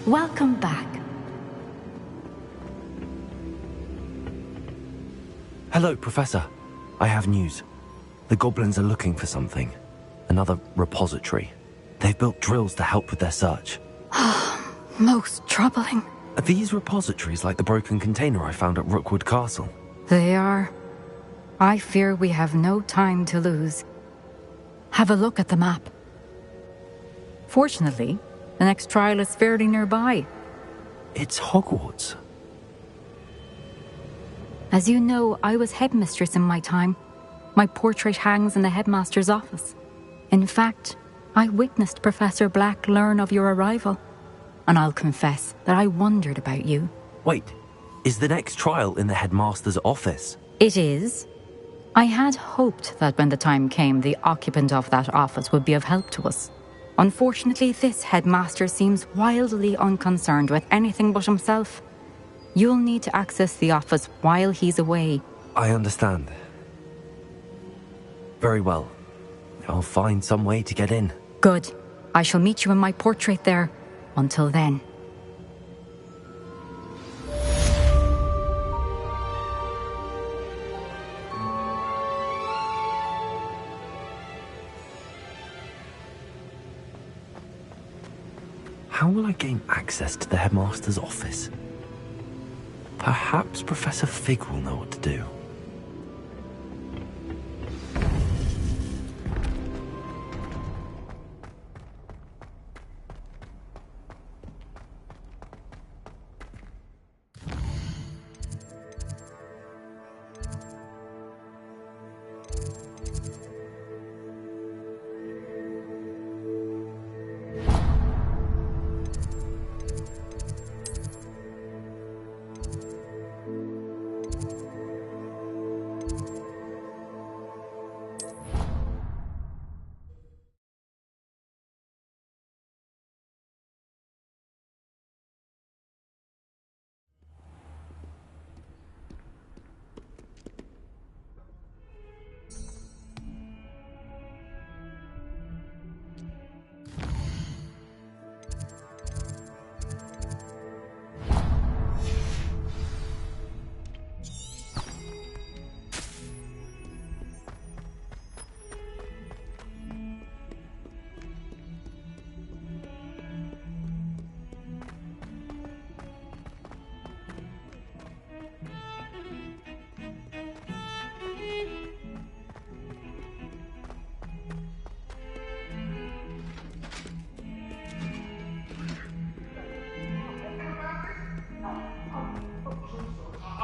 Welcome back. Hello, Professor. I have news. The goblins are looking for something. Another repository. They've built drills to help with their search. Most troubling. Are these repositories like the broken container I found at Rookwood Castle? They are. I fear we have no time to lose. Have a look at the map. Fortunately, the next trial is fairly nearby. It's Hogwarts. As you know, I was headmistress in my time. My portrait hangs in the headmaster's office. In fact, I witnessed Professor Black learn of your arrival. And I'll confess that I wondered about you. Wait, is the next trial in the headmaster's office? It is. I had hoped that when the time came, the occupant of that office would be of help to us. Unfortunately, this headmaster seems wildly unconcerned with anything but himself. You'll need to access the office while he's away. I understand. Very well. I'll find some way to get in. Good. I shall meet you in my portrait there. Until then. How will I gain access to the headmaster's office? Perhaps Professor Fig will know what to do.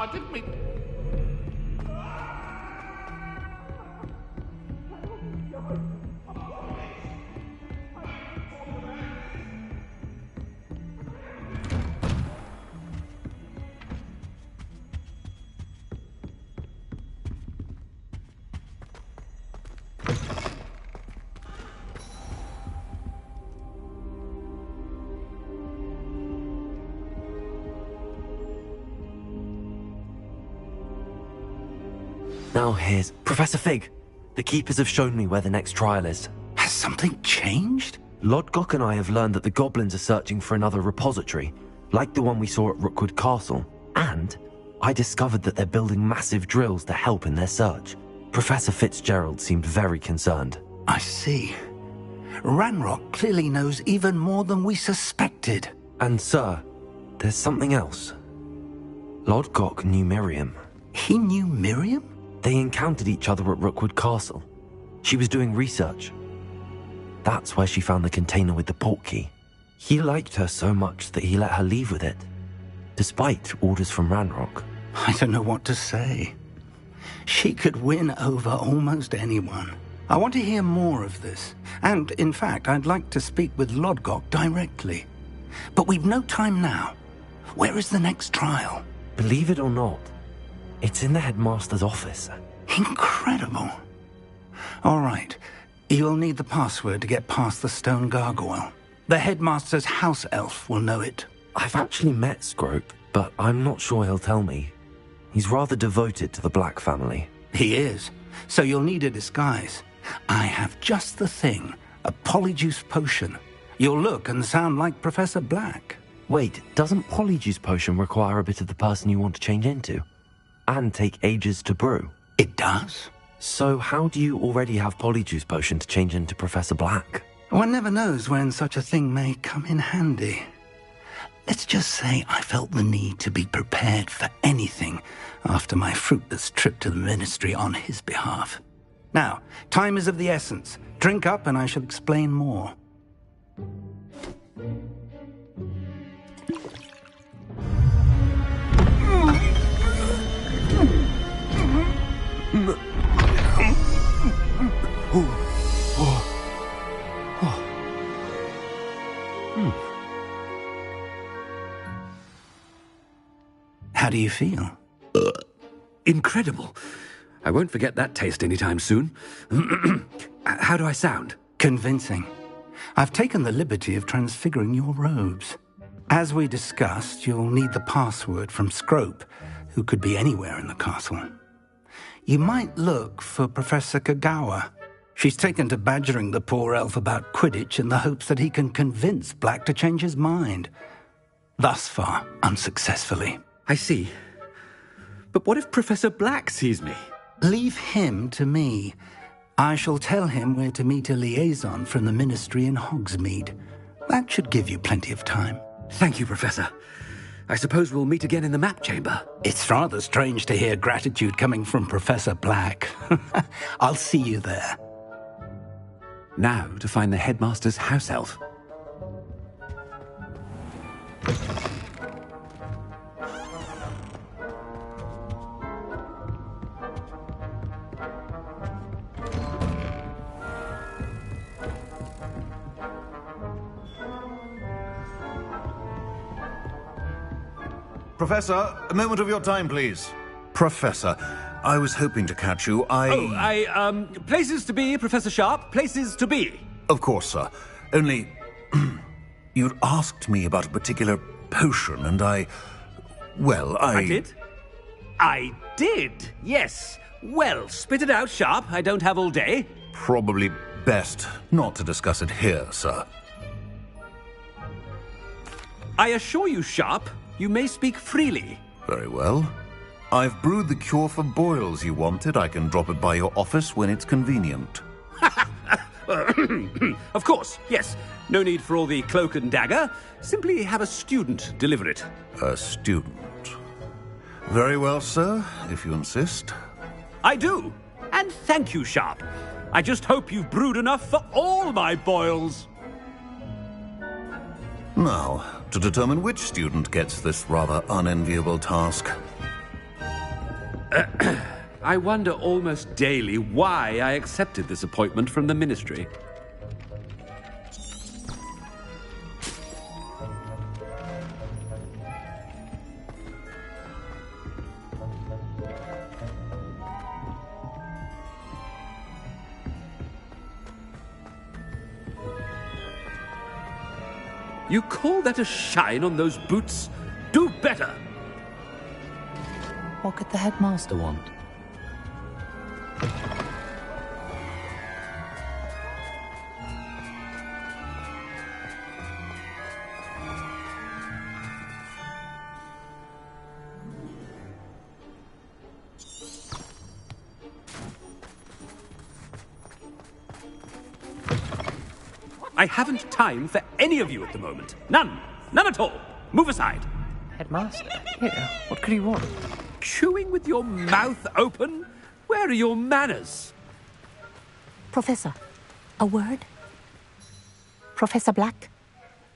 I didn't mean... Now here's Professor Fig. The Keepers have shown me where the next trial is. Has something changed? Lodgok and I have learned that the goblins are searching for another repository, like the one we saw at Rookwood Castle. And I discovered that they're building massive drills to help in their search. Professor Fitzgerald seemed very concerned. I see. Ranrock clearly knows even more than we suspected. And sir, there's something else. Lodgok knew Miriam. He knew Miriam? They encountered each other at Rookwood Castle. She was doing research. That's where she found the container with the portkey. He liked her so much that he let her leave with it, despite orders from Ranrock. I don't know what to say. She could win over almost anyone. I want to hear more of this. And, in fact, I'd like to speak with Lodgok directly. But we've no time now. Where is the next trial? Believe it or not, it's in the headmaster's office. Incredible. All right. You'll need the password to get past the stone gargoyle. The headmaster's house elf will know it. I've actually met Scrope, but I'm not sure he'll tell me. He's rather devoted to the Black family. He is. So you'll need a disguise. I have just the thing. A polyjuice potion. You'll look and sound like Professor Black. Wait, doesn't Polyjuice Potion require a bit of the person you want to change into? And take ages to brew? It does. So how do you already have Polyjuice Potion to change into Professor Black? One never knows when such a thing may come in handy. Let's just say I felt the need to be prepared for anything after my fruitless trip to the Ministry on his behalf. Now, time is of the essence. Drink up and I shall explain more. How do you feel? Incredible. I won't forget that taste anytime soon. How do I sound? Convincing. I've taken the liberty of transfiguring your robes. As we discussed, you'll need the password from Scrope, who could be anywhere in the castle. You might look for Professor Kagawa. She's taken to badgering the poor elf about Quidditch in the hopes that he can convince Black to change his mind. Thus far, unsuccessfully. I see. But what if Professor Black sees me? Leave him to me. I shall tell him where to meet a liaison from the Ministry in Hogsmeade. That should give you plenty of time. Thank you, Professor. I suppose we'll meet again in the map chamber. It's rather strange to hear gratitude coming from Professor Black. I'll see you there. Now to find the headmaster's house elf. Professor, a moment of your time, please. Professor, I was hoping to catch you. Places to be, Professor Sharp, places to be. Of course, sir. Only, you'd asked me about a particular potion, and I did? I did, yes. Well, spit it out, Sharp. I don't have all day. Probably best not to discuss it here, sir. I assure you, Sharp, you may speak freely. Very well. I've brewed the cure for boils you wanted. I can drop it by your office when it's convenient. Of course, yes. No need for all the cloak and dagger. Simply have a student deliver it. A student. Very well, sir, if you insist. I do. And thank you, Sharp. I just hope you've brewed enough for all my boils. Now, to determine which student gets this rather unenviable task. I wonder almost daily why I accepted this appointment from the Ministry. You call that a shine on those boots? Do better! What could the headmaster want? I haven't time for any of you at the moment. None. None at all. Move aside. Headmaster? Here, what could he want? Chewing with your mouth open? Where are your manners? Professor, a word? Professor Black,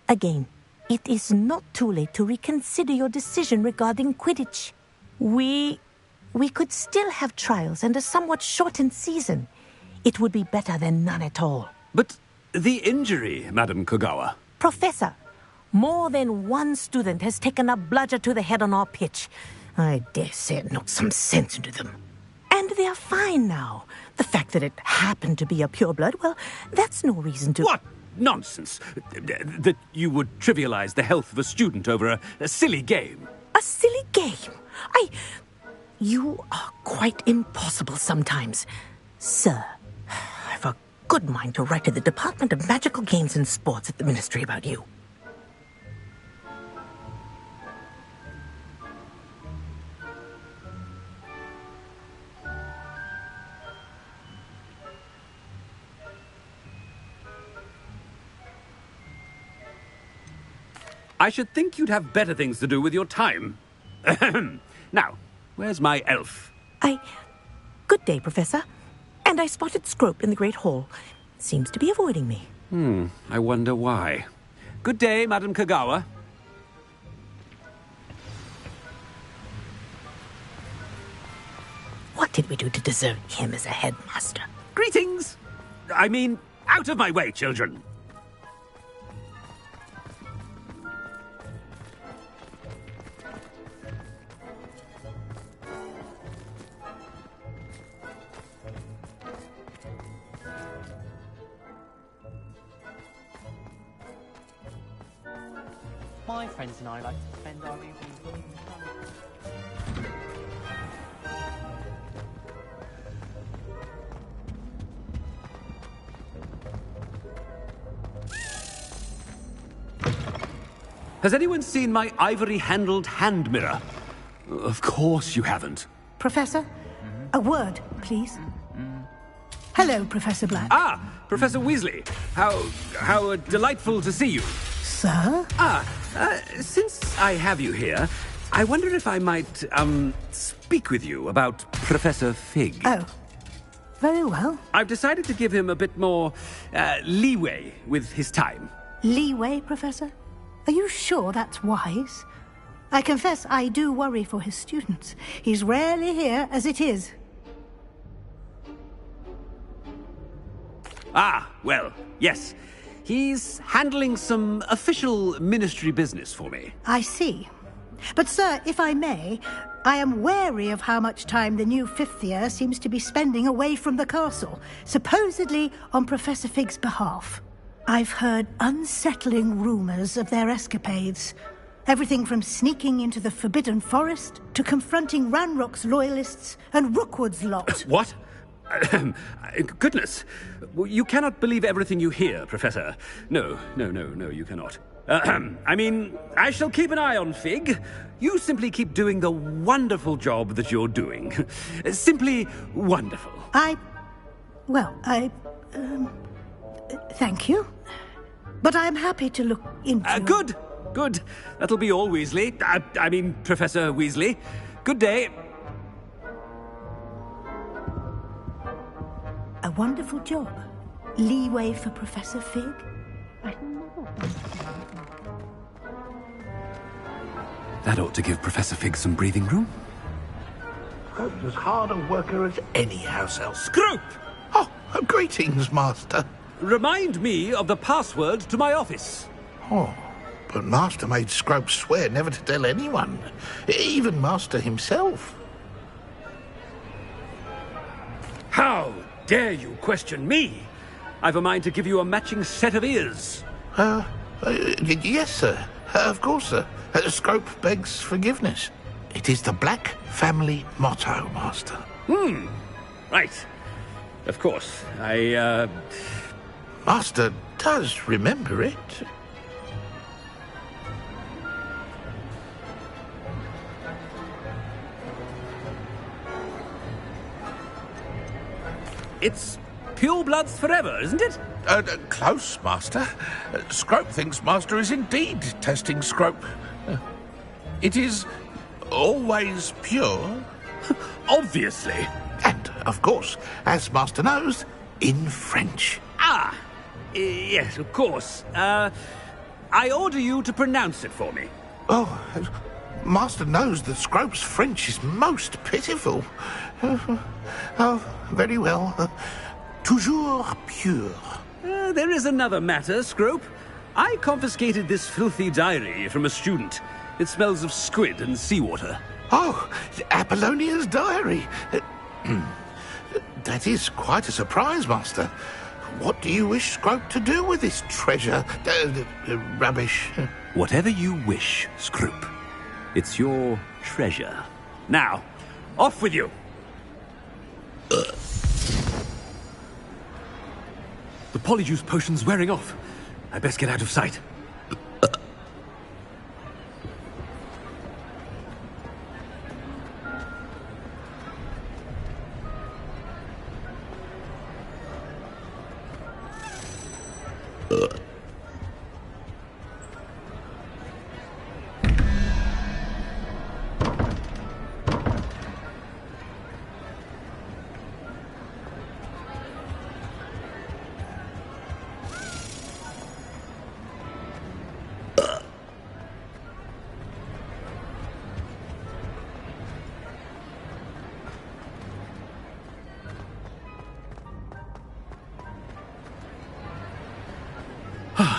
again, it is not too late to reconsider your decision regarding Quidditch. We could still have trials and a somewhat shortened season. It would be better than none at all. But the injury, Madam Kagawa. Professor, more than one student has taken a bludger to the head on our pitch. I dare say it knocked some sense into them. And they're fine now. The fact that it happened to be a pureblood, well, that's no reason to... What nonsense! That you would trivialize the health of a student over a silly game. A silly game? You are quite impossible sometimes. Sir, I've a good mind to write to the Department of Magical Games and Sports at the Ministry about you. I should think you'd have better things to do with your time. Now, where's my elf? Good day, Professor. And I spotted Scrope in the Great Hall. Seems to be avoiding me. I wonder why. Good day, Madam Kagawa. What did we do to deserve him as a headmaster? Greetings! I mean, out of my way, children. My friends and I like to spend our evenings looking Has anyone seen my ivory-handled hand mirror? Of course you haven't. Professor, a word, please. Hello, Professor Black. Ah, Professor Weasley. How delightful to see you. Sir? Since I have you here, I wonder if I might, speak with you about Professor Fig. Oh, very well. I've decided to give him a bit more, leeway with his time. Leeway, Professor? Are you sure that's wise? I confess I do worry for his students. He's rarely here as it is. Ah, well, yes. He's handling some official ministry business for me. I see. But, sir, if I may, I am wary of how much time the new fifth year seems to be spending away from the castle, supposedly on Professor Fig's behalf. I've heard unsettling rumors of their escapades. Everything from sneaking into the Forbidden Forest to confronting Ranrock's loyalists and Rookwood's lot. What? Goodness. You cannot believe everything you hear, Professor. No, you cannot. I mean, I shall keep an eye on Fig. You simply keep doing the wonderful job that you're doing. Simply wonderful. Thank you. But I'm happy to look into... Good. That'll be all, Weasley. I mean, Professor Weasley. Good day. A wonderful job. Leeway for Professor Fig. That ought to give Professor Fig some breathing room. Scrope's as hard a worker as any house elf. Scrope! Oh, greetings, Master. Remind me of the password to my office. Oh, but Master made Scrope swear never to tell anyone, even Master himself. How dare you question me? I've a mind to give you a matching set of ears. Yes, sir. Of course, sir. Scrope begs forgiveness. It is the Black family motto, Master. Right. Of course. Master does remember it. It's purebloods forever, isn't it? Close, Master. Scrope thinks Master is indeed testing Scrope. It is always pure. Obviously. And, of course, as Master knows, in French. Yes, of course. I order you to pronounce it for me. Oh, Master knows that Scrope's French is most pitiful. Oh, very well. Toujours pure. There is another matter, Scrope. I confiscated this filthy diary from a student. It smells of squid and seawater. Oh, Apollonia's diary. That is quite a surprise, Master. What do you wish Scrope to do with this treasure? Rubbish. Whatever you wish, Scrope. It's your treasure. Now, off with you. The polyjuice potion's wearing off. I best get out of sight.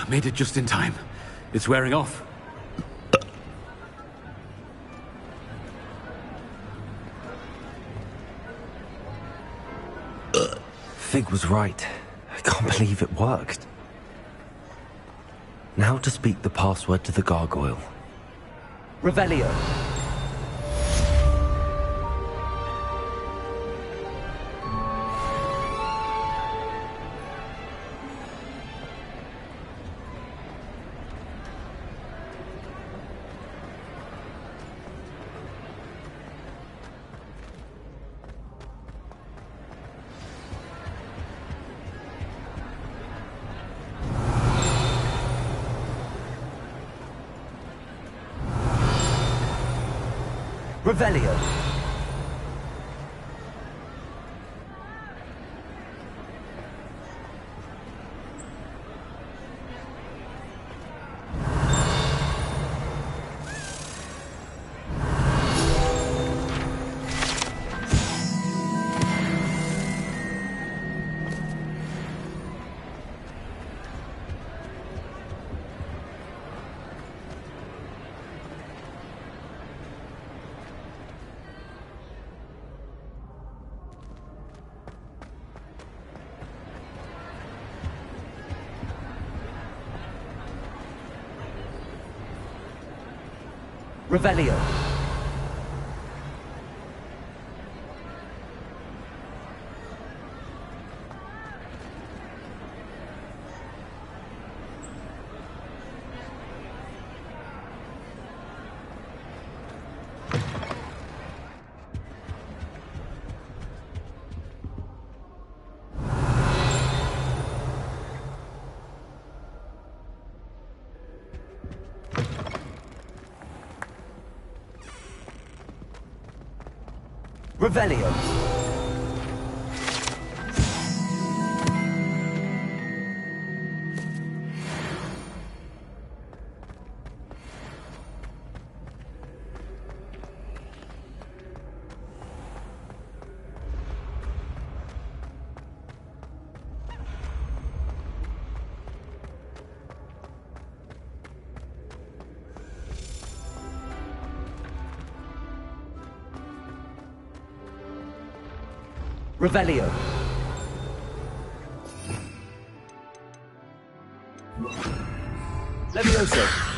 Made it just in time. It's wearing off. Fig was right. I can't believe it worked. Now to speak the password to the gargoyle. Revelio. Revelio. Revelio. Revelio. Revelio. Levioso.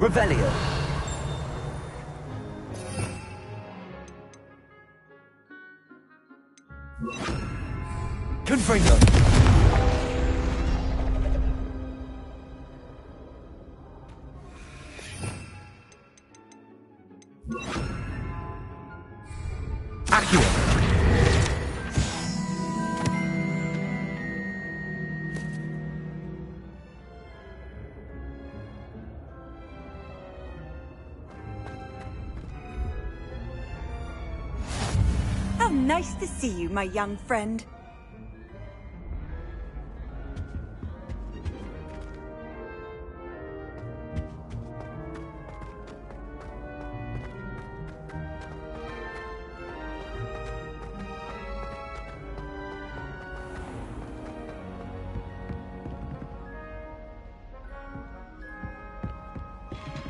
Revelio. Confringo. Accio. How nice to see you, my young friend.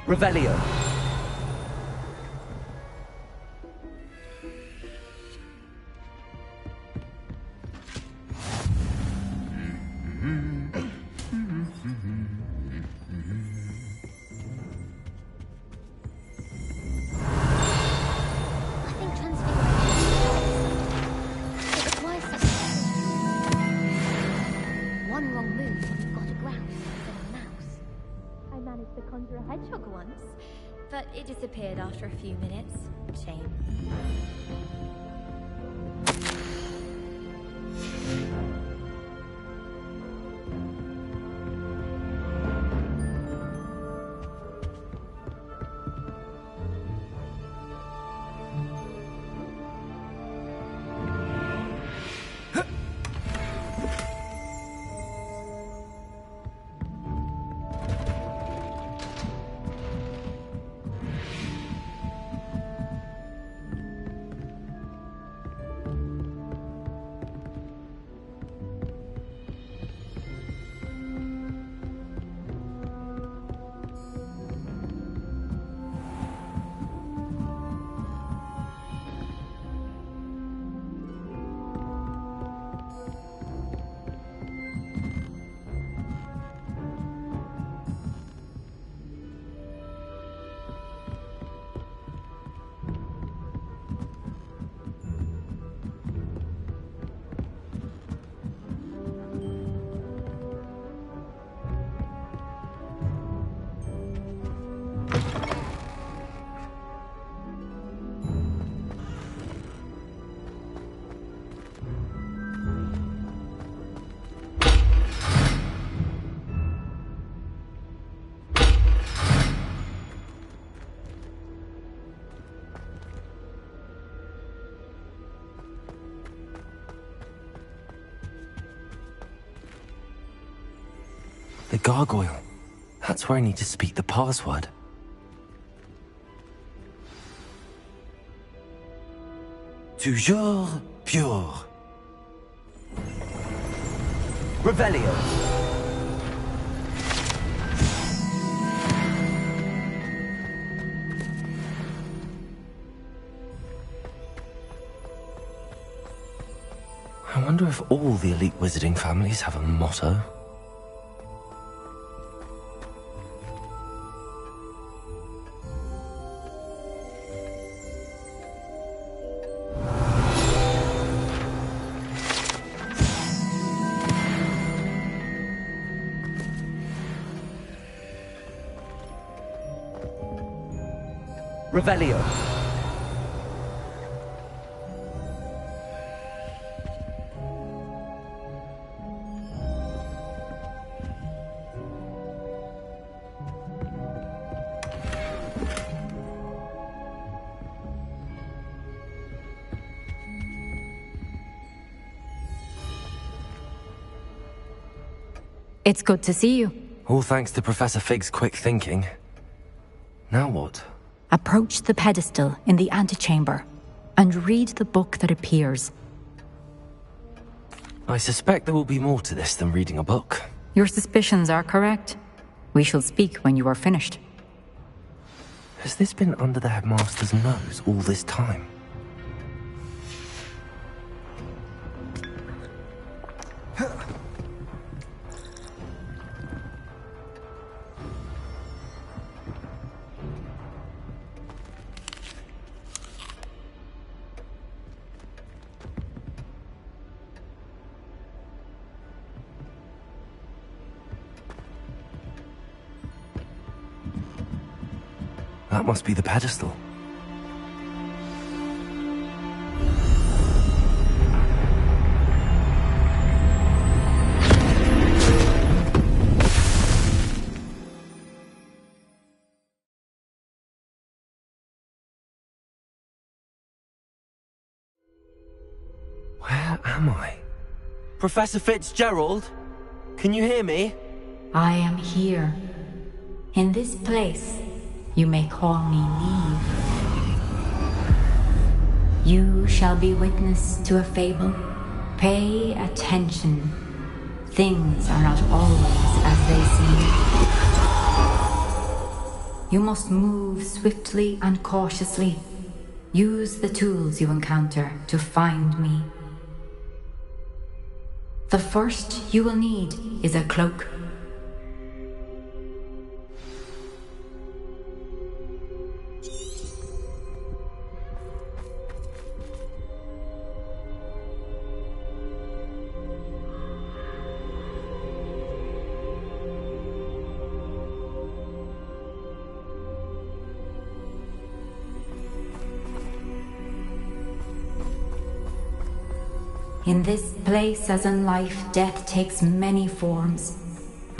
Revelio. But it disappeared after a few minutes. Shame. The gargoyle. That's where I need to speak the password. Toujours pure. Revelio. I wonder if all the elite wizarding families have a motto. Revelio. It's good to see you. All thanks to Professor Fig's quick thinking. Now what? Approach the pedestal in the antechamber and read the book that appears. I suspect there will be more to this than reading a book. Your suspicions are correct. We shall speak when you are finished. Has this been under the headmaster's nose all this time? That must be the pedestal. Where am I? Professor Fitzgerald? Can you hear me? I am here. In this place, you may call me Neve. You shall be witness to a fable. Pay attention. Things are not always as they seem. You must move swiftly and cautiously. Use the tools you encounter to find me. The first you will need is a cloak. In this place, as in life, death takes many forms.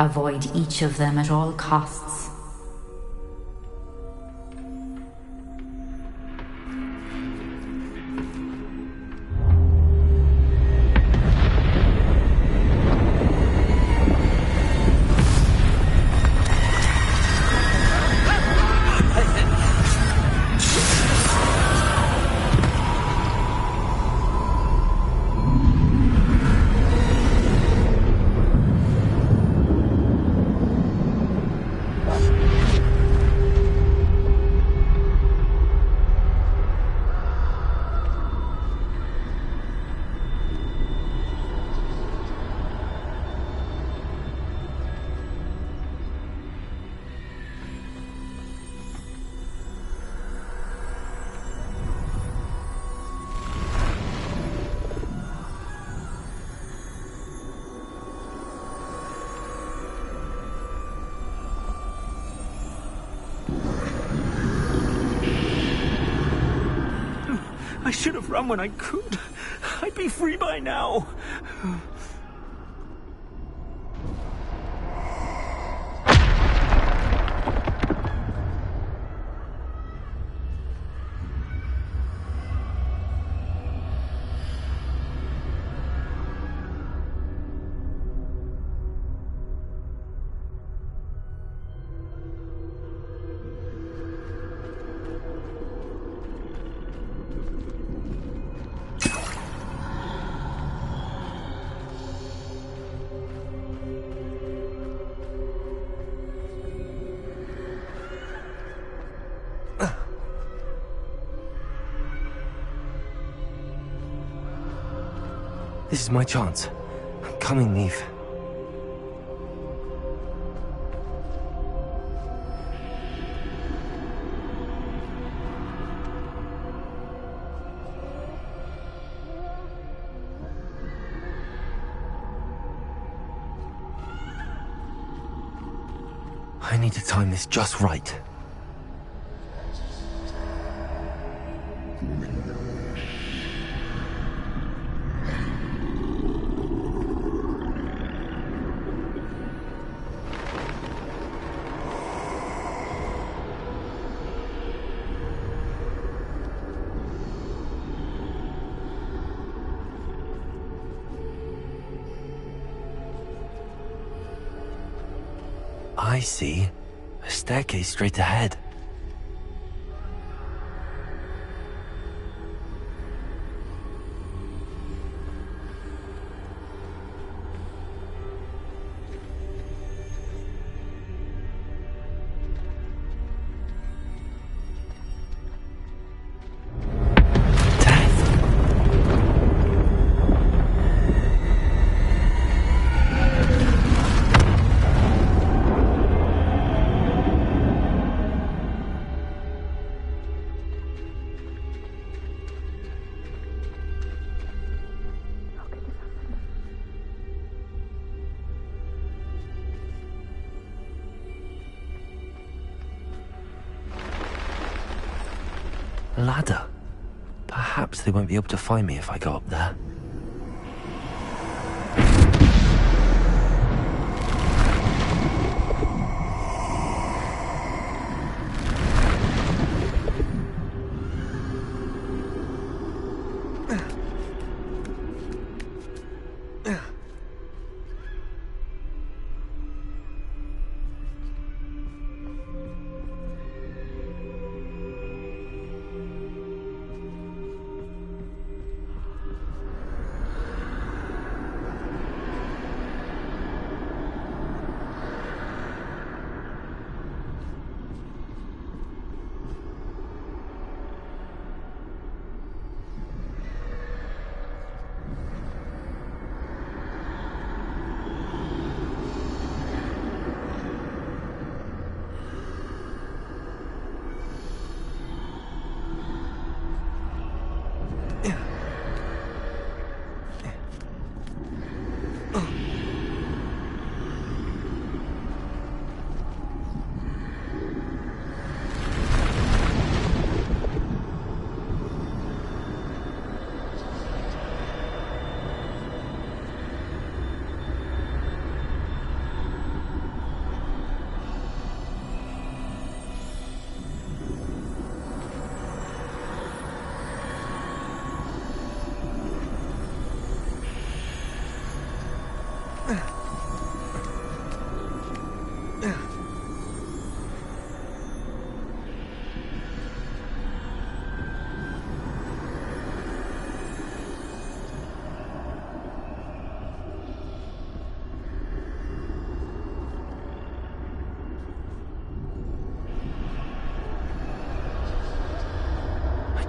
Avoid each of them at all costs. I should have run when I could. I'd be free by now. This is my chance. I'm coming, Neve. I need to time this just right. I see. A staircase straight ahead. A ladder. Perhaps they won't be able to find me if I go up there.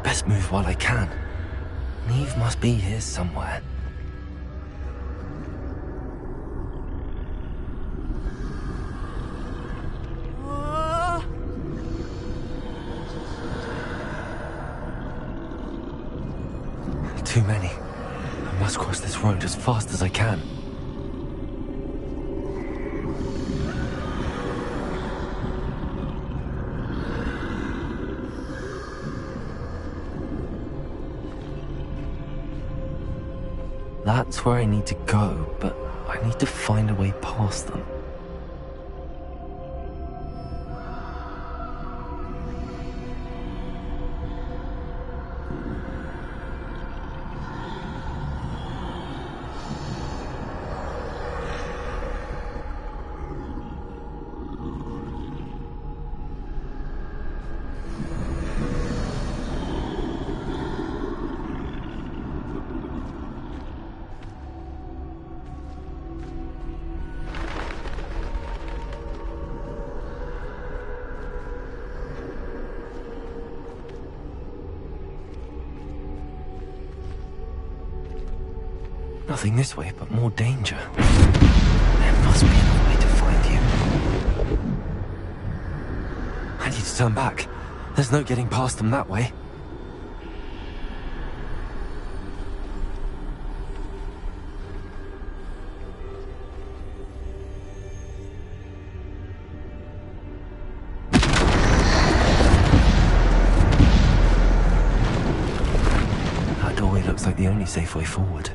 best move while I can. Neve must be here somewhere. Too many. I must cross this road as fast as I can. That's where I need to go, but I need to find a way past them. Nothing this way, but more danger. There must be another way to find you. I need to turn back. There's no getting past them that way. That doorway looks like the only safe way forward.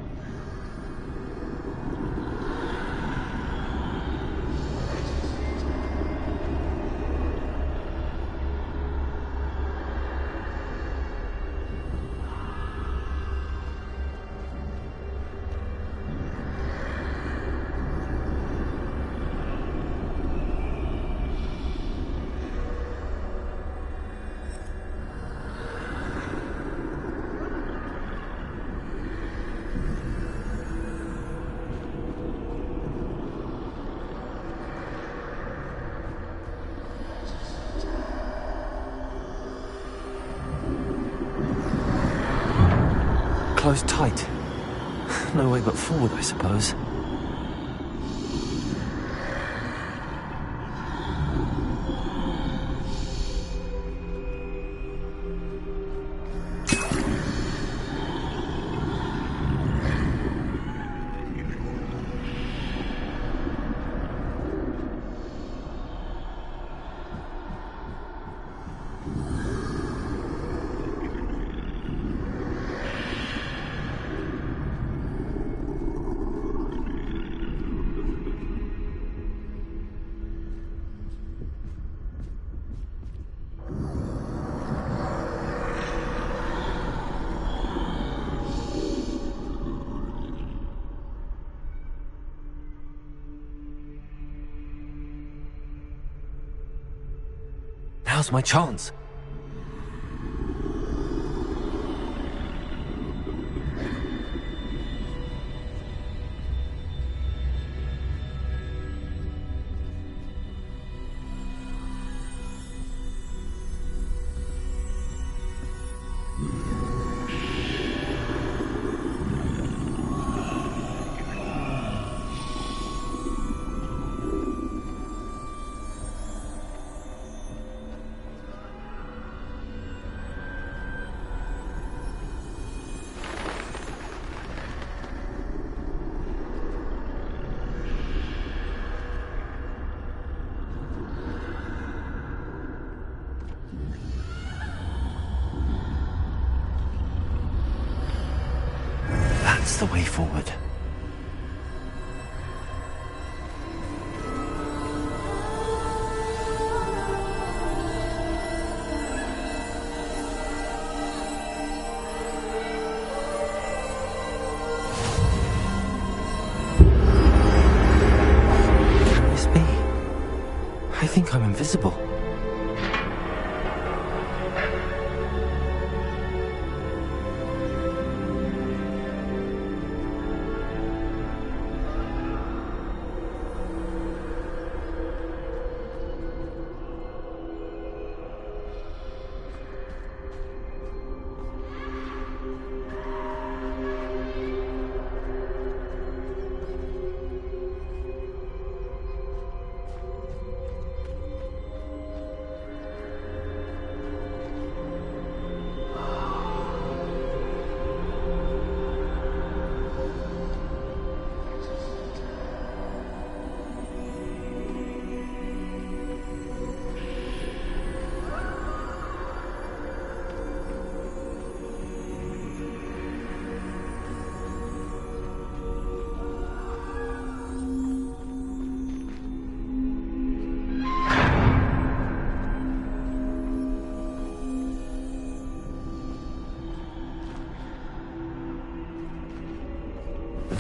Closed tight. No way but forward, I suppose. Now's my chance. That's the way forward. Can this be? I think I'm invisible.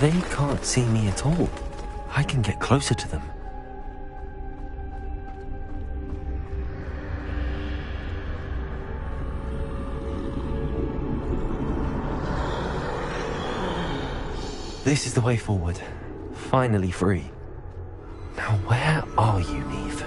They can't see me at all. I can get closer to them. This is the way forward. Finally free. Now where are you, Neve?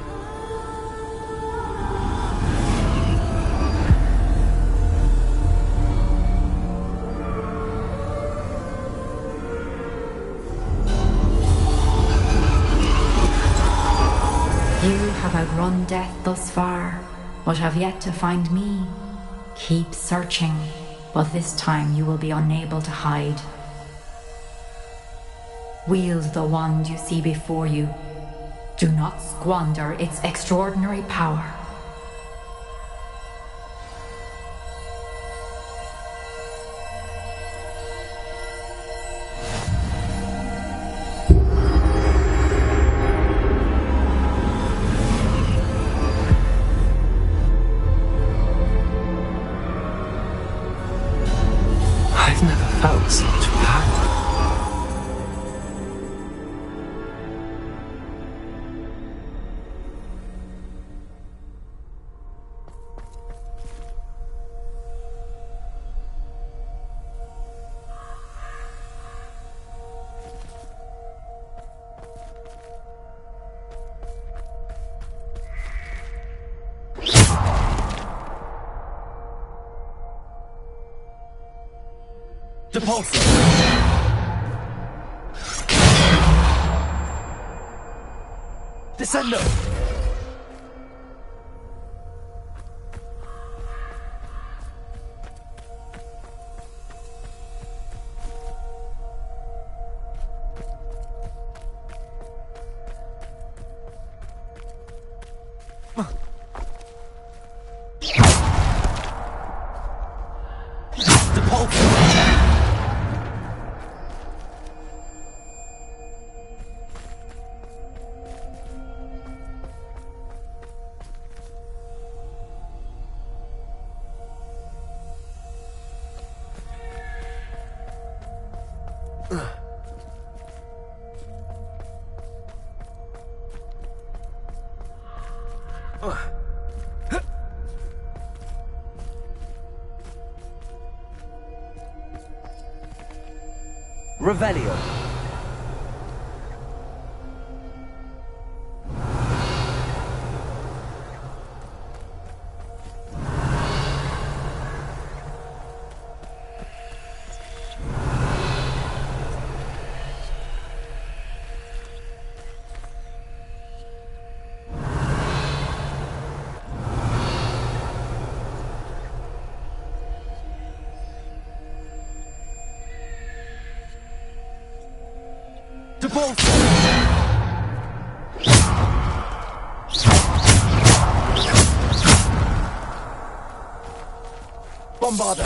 You have outrun death thus far, but have yet to find me. Keep searching, but this time you will be unable to hide. Wield the wand you see before you. Do not squander its extraordinary power. I've never felt such power. Depulso! Descendo! Revelio. Bombarda.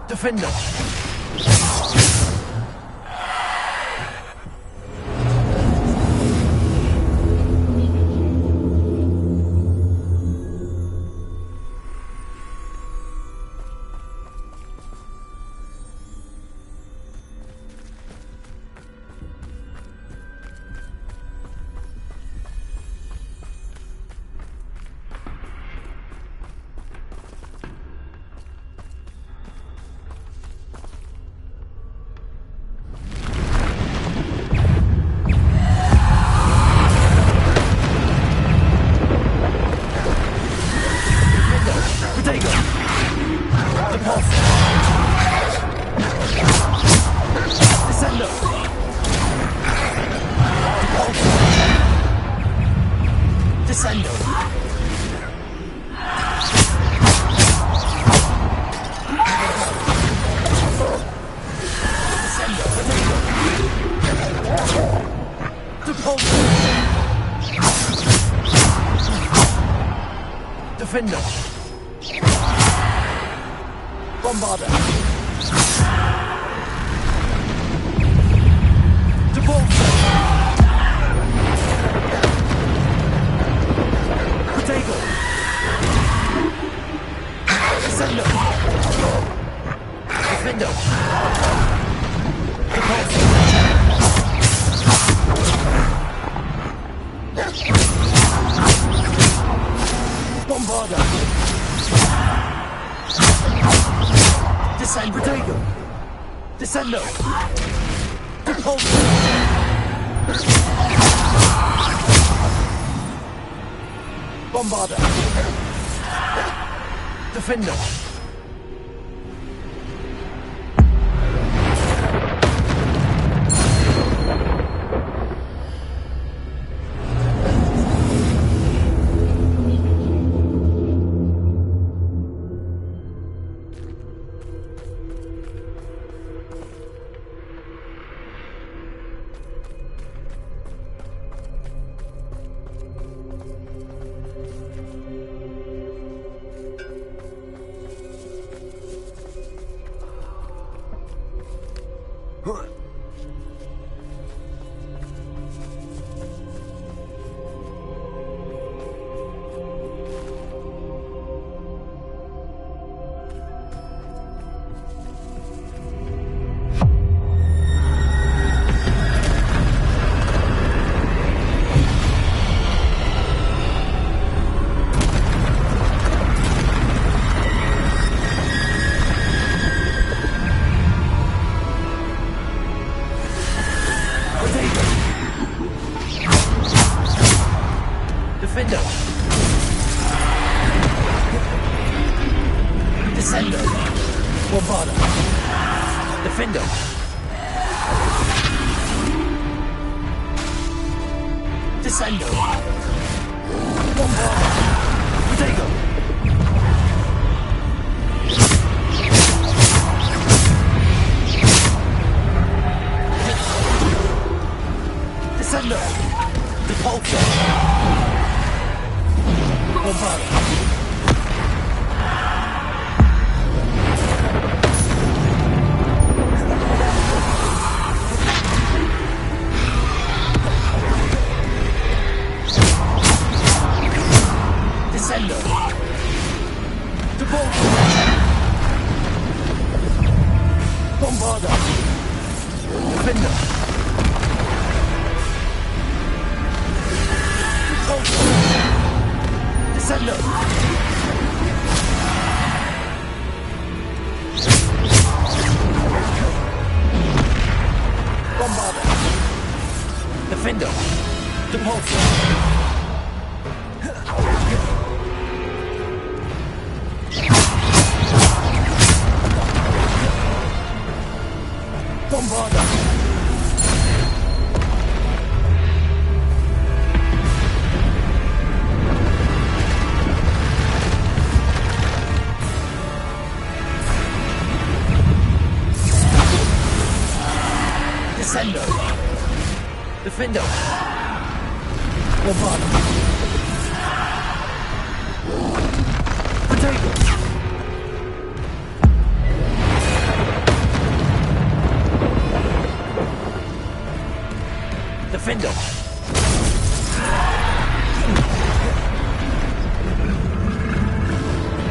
Defender. Defender. Bombarder. Depulso. Potato. Descendo. Defender. Depulso. Bombarder. Descend. Potato. Descendo. Depulso. Bombarder. Defender. Defender. Descendo. Bombarder. Defender. Descendo. Bombarder. Potato. Descendo. Depulso. Bombarder. Descendo. Depulso. Bombarder. Defender. Depulso. Descendo. Bombarder. Defender. Depulso. Bombarder. Descendo. Defender. Bombarder. Potato. Defender.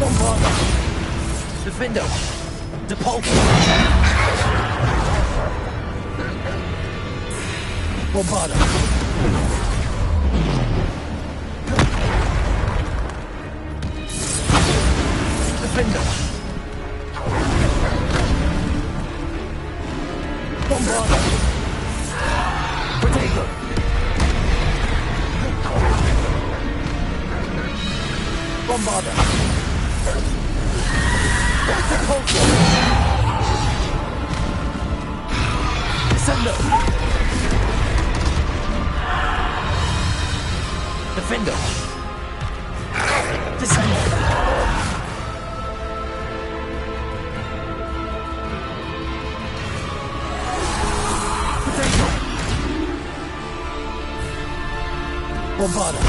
Bombarder. Defender. Depulso. Bombarder. Defender. Bombarder. Potato. Bombarder. Depulso. Descendo. Defender. Descendo. Potato. Bombarder.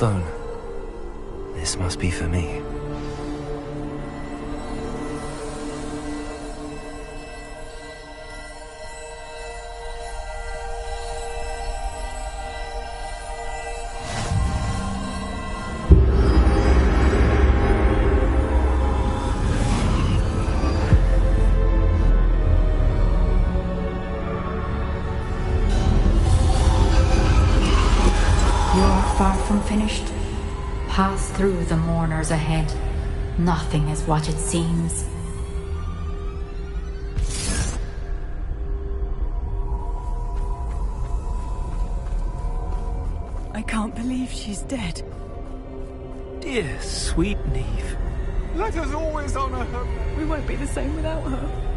stone. This must be for me. Far from finished. Pass through the mourners ahead. Nothing is what it seems. I can't believe she's dead. Dear, sweet Neve. Let us always honor her. We won't be the same without her.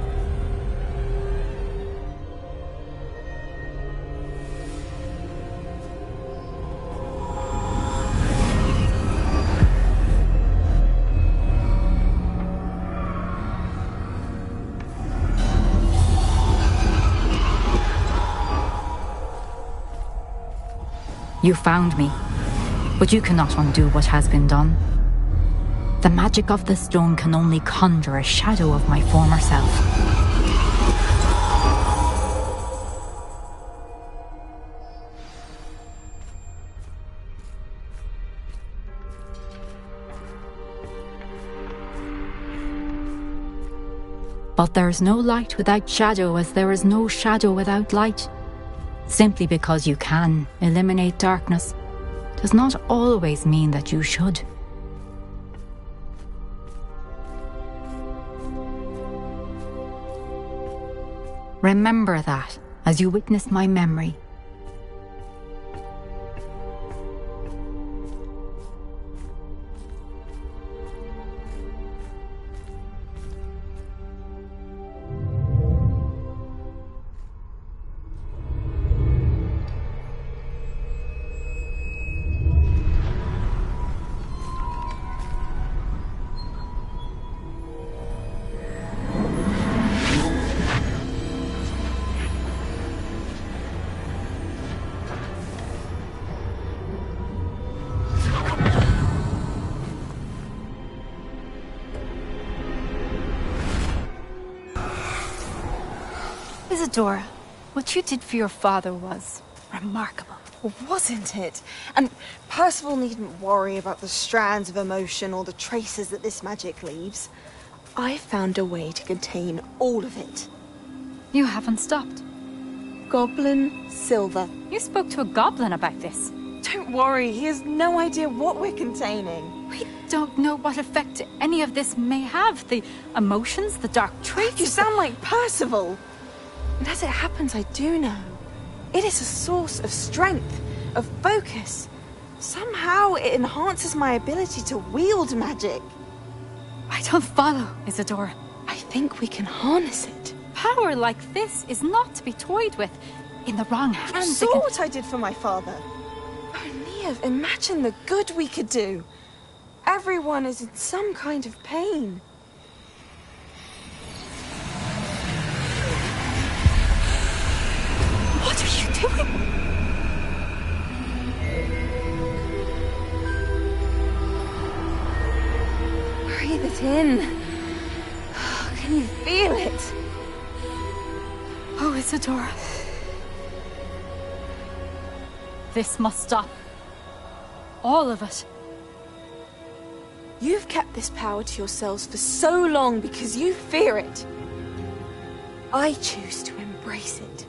You found me, but you cannot undo what has been done. The magic of the stone can only conjure a shadow of my former self. But there is no light without shadow, as there is no shadow without light. Simply because you can eliminate darkness does not always mean that you should. Remember that as you witness my memory. Isadora, what you did for your father was remarkable. Wasn't it? And Percival needn't worry about the strands of emotion or the traces that this magic leaves. I found a way to contain all of it. You haven't stopped. Goblin Silver. You spoke to a goblin about this. Don't worry, he has no idea what we're containing. We don't know what effect any of this may have. The emotions, the dark traits. You sound like Percival. And as it happens, I do know. It is a source of strength, of focus. Somehow it enhances my ability to wield magic. I don't follow, Isadora. I think we can harness it. Power like this is not to be toyed with. In the wrong hands, You saw what I did for my father. Oh, Neve, imagine the good we could do. Everyone is in some kind of pain. What are you doing? Breathe it in. Can you feel it? Oh, Isadora. This must stop. All of it. You've kept this power to yourselves for so long because you fear it. I choose to embrace it.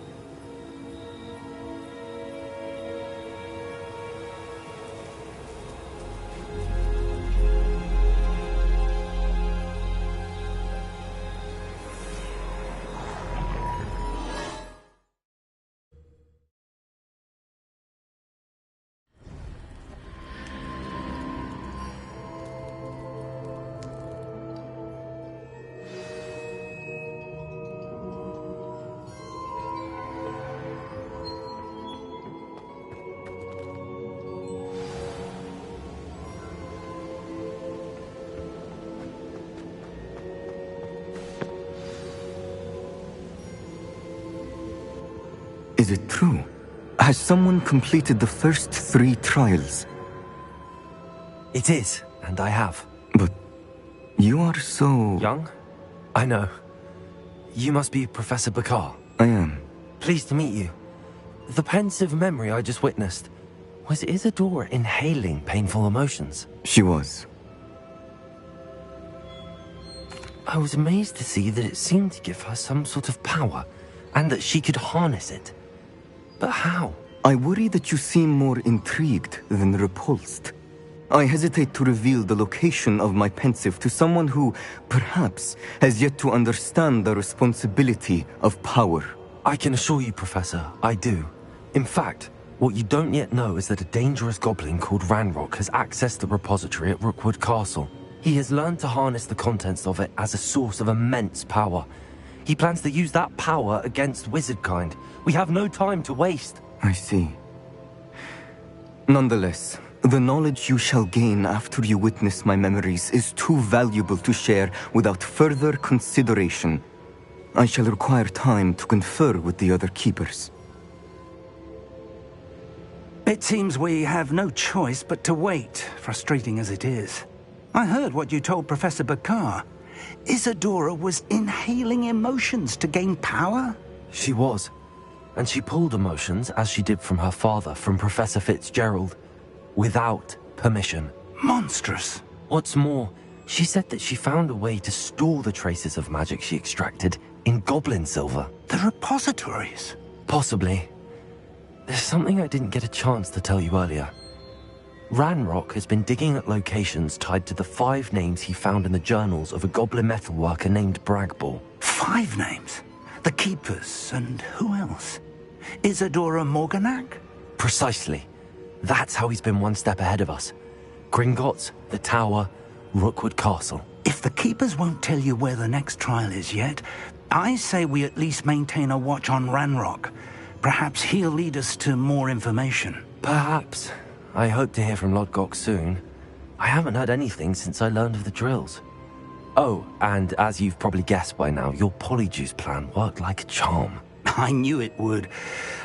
Is it true? Has someone completed the first 3 trials? It is, and I have. But you are so... Young? I know. You must be Professor Bakar. I am. Pleased to meet you. The pensive memory I just witnessed, was Isadora inhaling painful emotions? She was. I was amazed to see that it seemed to give her some sort of power, and that she could harness it. But how? I worry that you seem more intrigued than repulsed. I hesitate to reveal the location of my pensive to someone who, perhaps, has yet to understand the responsibility of power. I can assure you, Professor, I do. In fact, what you don't yet know is that a dangerous goblin called Ranrock has accessed the repository at Rookwood Castle. He has learned to harness the contents of it as a source of immense power. He plans to use that power against wizardkind. We have no time to waste. I see. Nonetheless, the knowledge you shall gain after you witness my memories is too valuable to share without further consideration. I shall require time to confer with the other keepers. It seems we have no choice but to wait, frustrating as it is. I heard what you told Professor Bakar. Isadora was inhaling emotions to gain power? She was. And she pulled emotions, as she did from her father, from Professor Fitzgerald, without permission. Monstrous. What's more, she said that she found a way to store the traces of magic she extracted in goblin silver. The repositories? Possibly. There's something I didn't get a chance to tell you earlier. Ranrock has been digging at locations tied to the 5 names he found in the journals of a goblin metalworker named Bragball. 5 names? The Keepers, and who else? Isadora Morganac? Precisely. That's how he's been one step ahead of us. Gringotts, the Tower, Rookwood Castle. If the Keepers won't tell you where the next trial is yet, I say we at least maintain a watch on Ranrock. Perhaps he'll lead us to more information. Perhaps. I hope to hear from Lodgok soon. I haven't heard anything since I learned of the drills. Oh, and as you've probably guessed by now, your Polyjuice plan worked like a charm. I knew it would.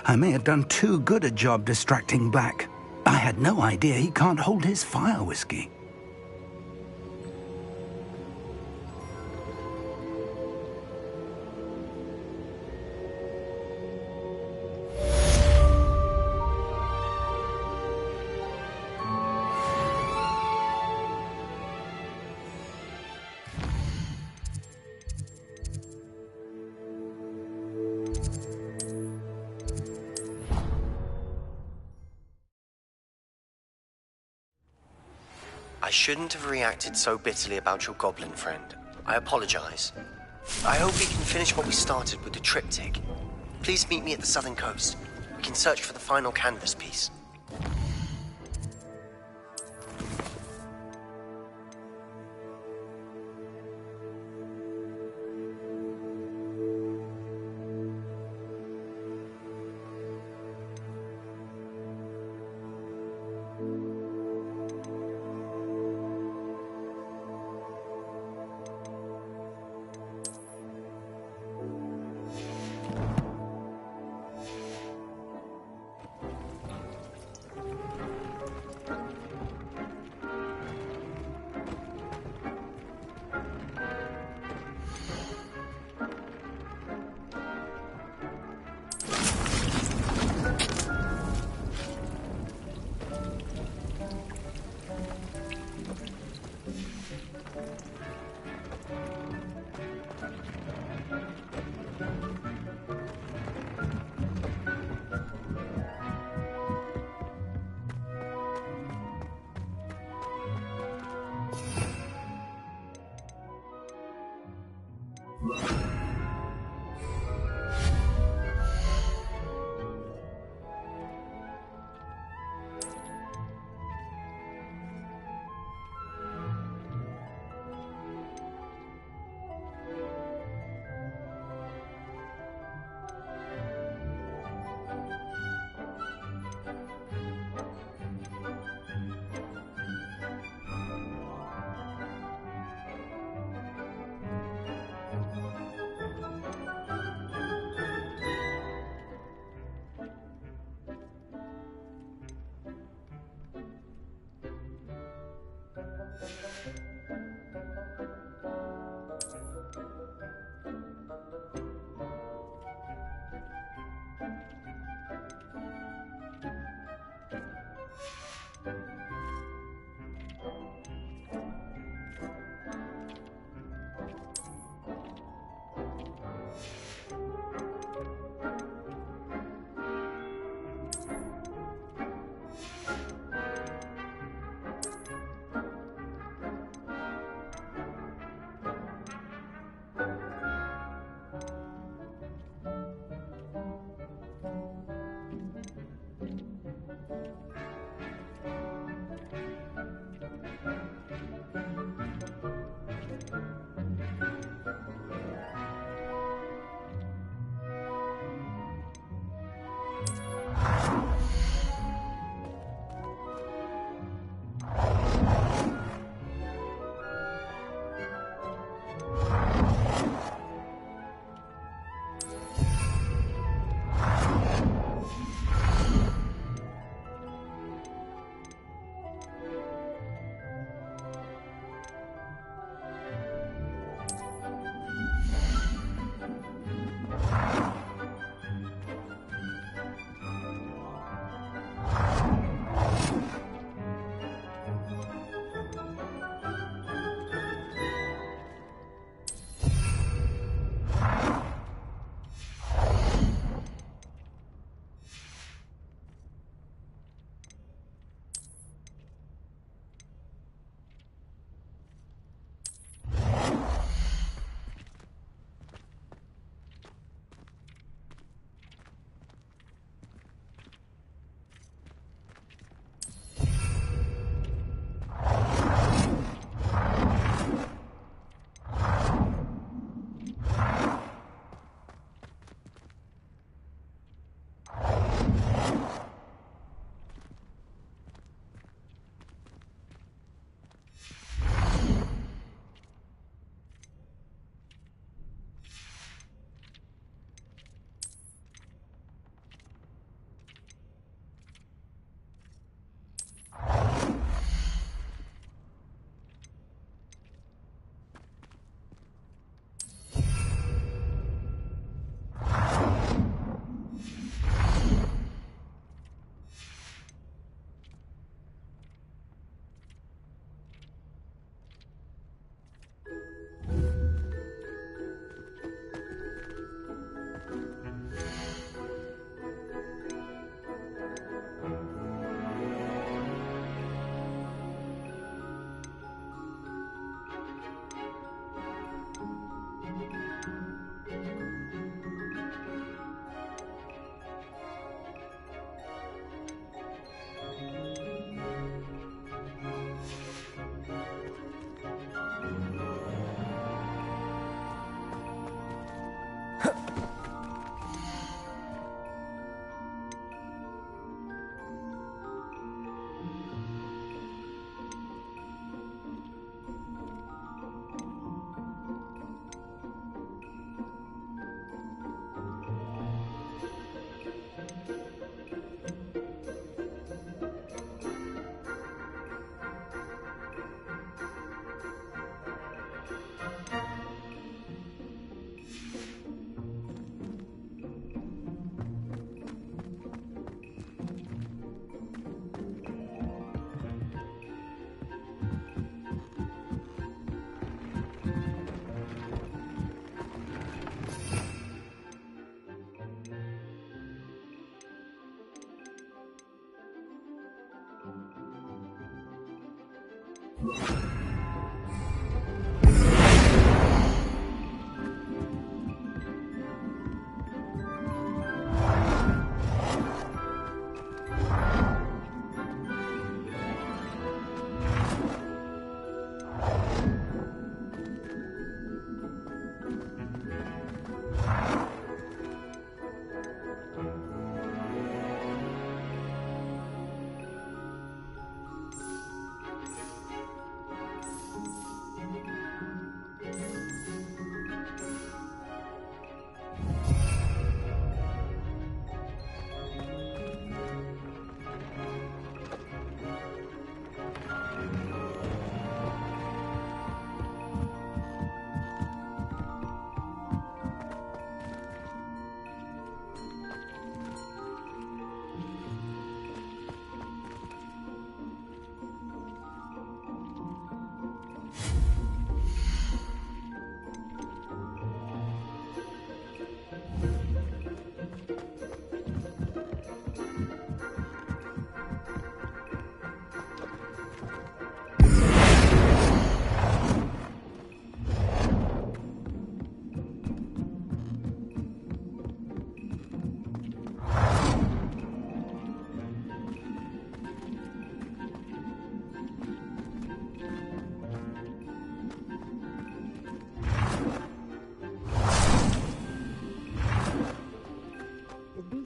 I may have done too good a job distracting Black. I had no idea he can't hold his fire whiskey. I shouldn't have reacted so bitterly about your goblin friend. I apologize. I hope we can finish what we started with the triptych. Please meet me at the southern coast. We can search for the final canvas piece.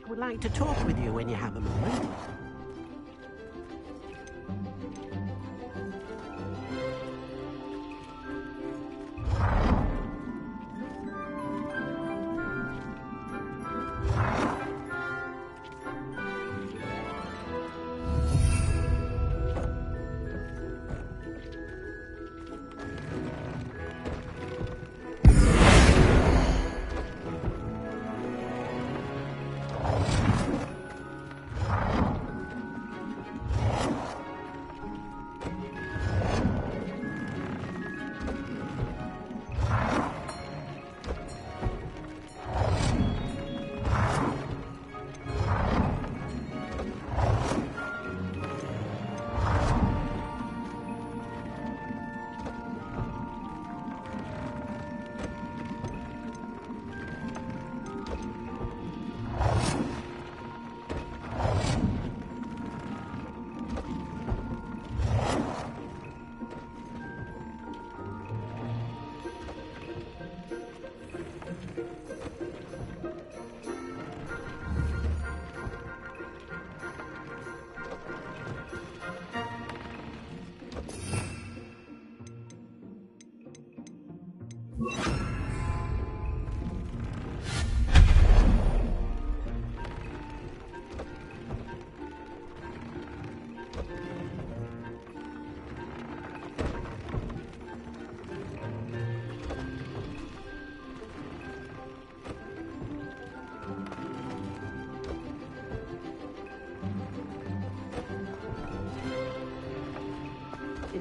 Would like to talk with you when you have a moment.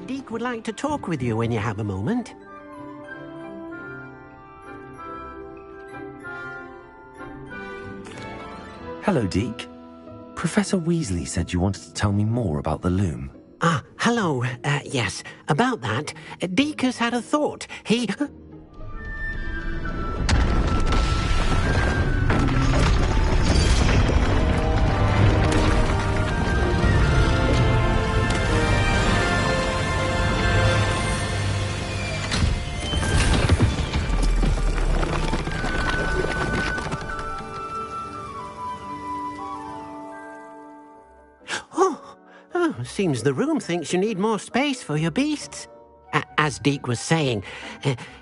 Deke would like to talk with you when you have a moment. Hello, Deke. Professor Weasley said you wanted to tell me more about the loom. Ah, hello. Yes, about that. Deke has had a thought. He... Seems the room thinks you need more space for your beasts. As Deke was saying,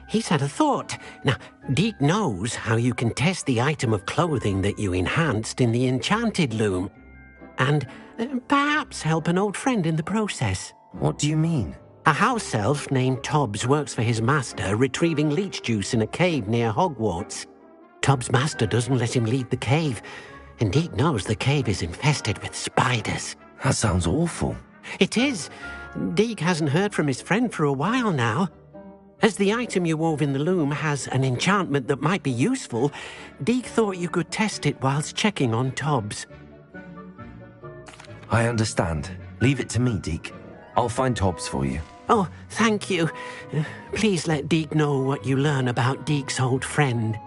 he's had a thought. Now, Deke knows how you can test the item of clothing that you enhanced in the enchanted loom. And perhaps help an old friend in the process. What do you mean? A house elf named Tobbs works for his master, retrieving leech juice in a cave near Hogwarts. Tobbs' master doesn't let him leave the cave, and Deke knows the cave is infested with spiders. That sounds awful. It is. Deke hasn't heard from his friend for a while now. As the item you wove in the loom has an enchantment that might be useful, Deke thought you could test it whilst checking on Tobbs. I understand. Leave it to me, Deke. I'll find Tobbs for you. Oh, thank you. Please let Deke know what you learn about Deke's old friend.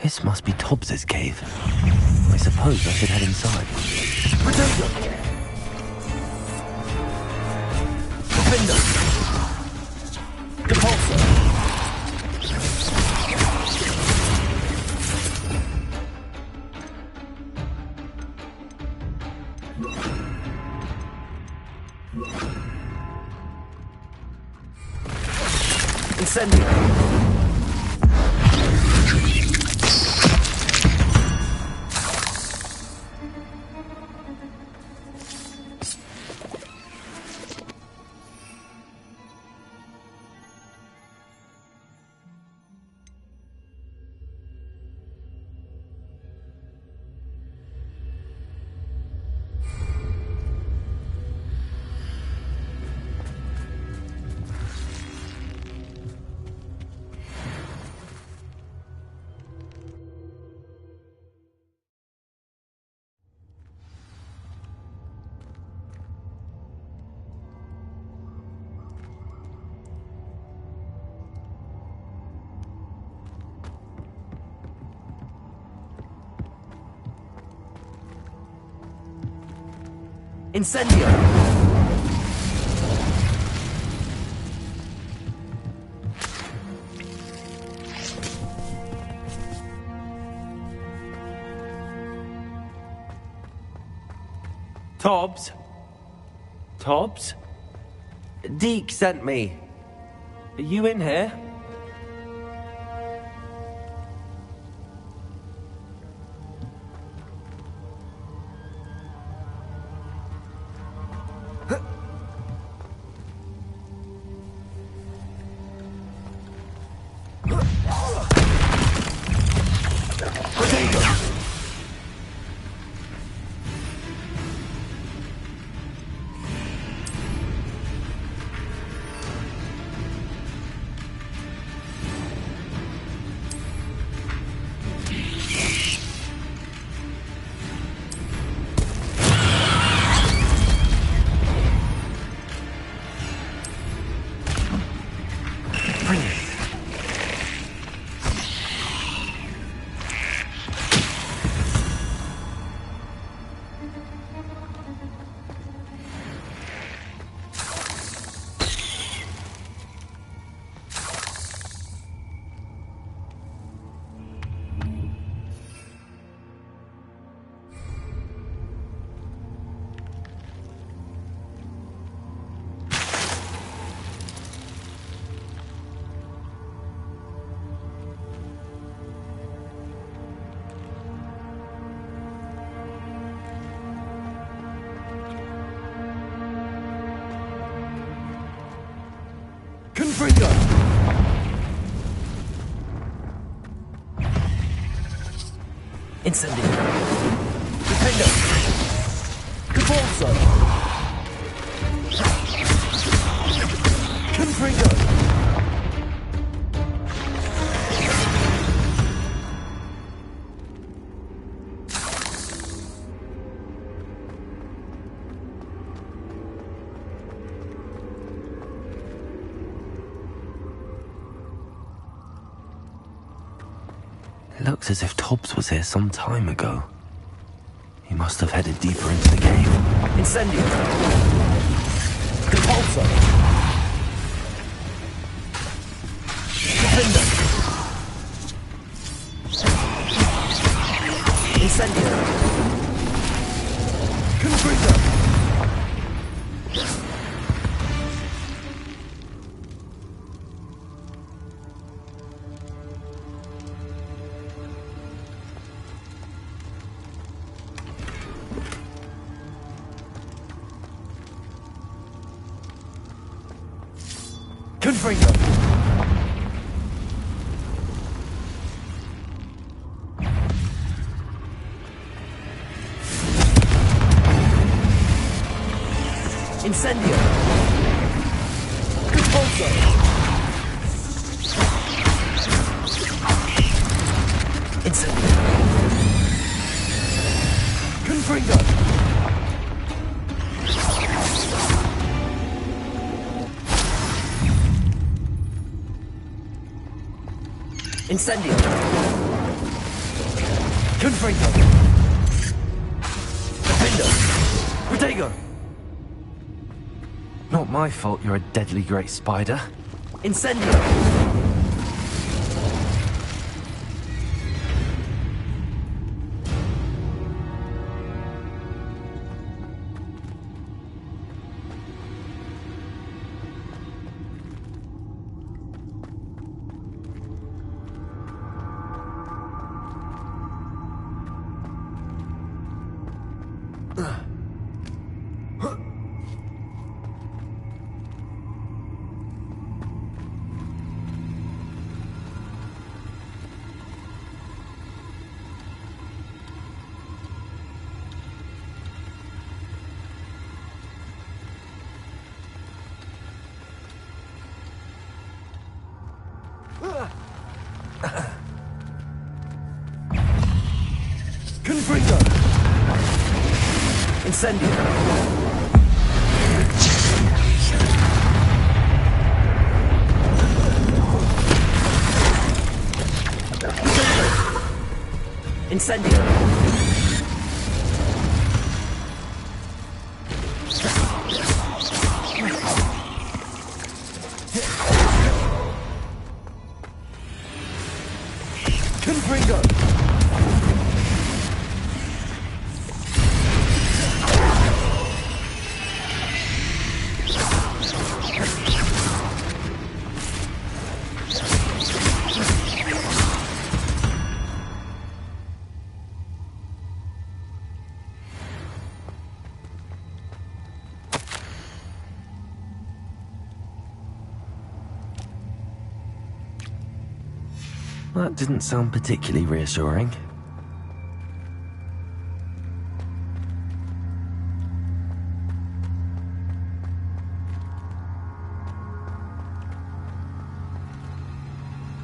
This must be Tobbs's cave. I suppose I should head inside. Defender! Depulsor! Incendio! Incendio! Tobbs? Tobbs? Deke sent me. Are you in here? Confringo! Incendio! Defendo! Cabalzo! Confringo! It looks as if Tobbs was here some time ago. He must have headed deeper into the cave. Incendio! Compulso! Defender! Incendio! Confringo! Confringo! Incendio! Compulso! Incendio! Confringo! Incendio! Confringo! Defendo! Protego! Not my fault you're a deadly great spider. Incendio! Confringo! Incendio! Incendio! Confringo! That didn't sound particularly reassuring.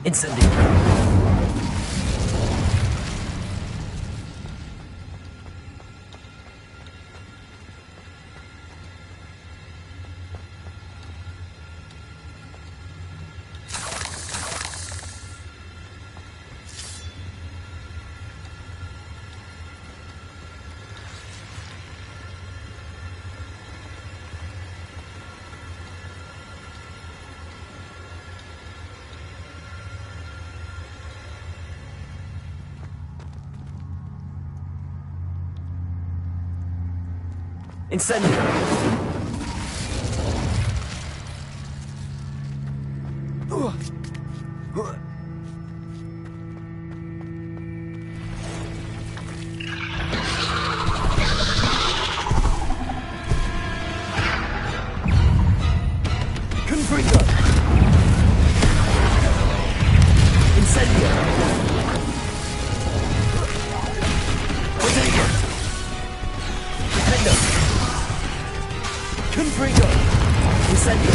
Incendio! Incendio! Confringo! Incendio.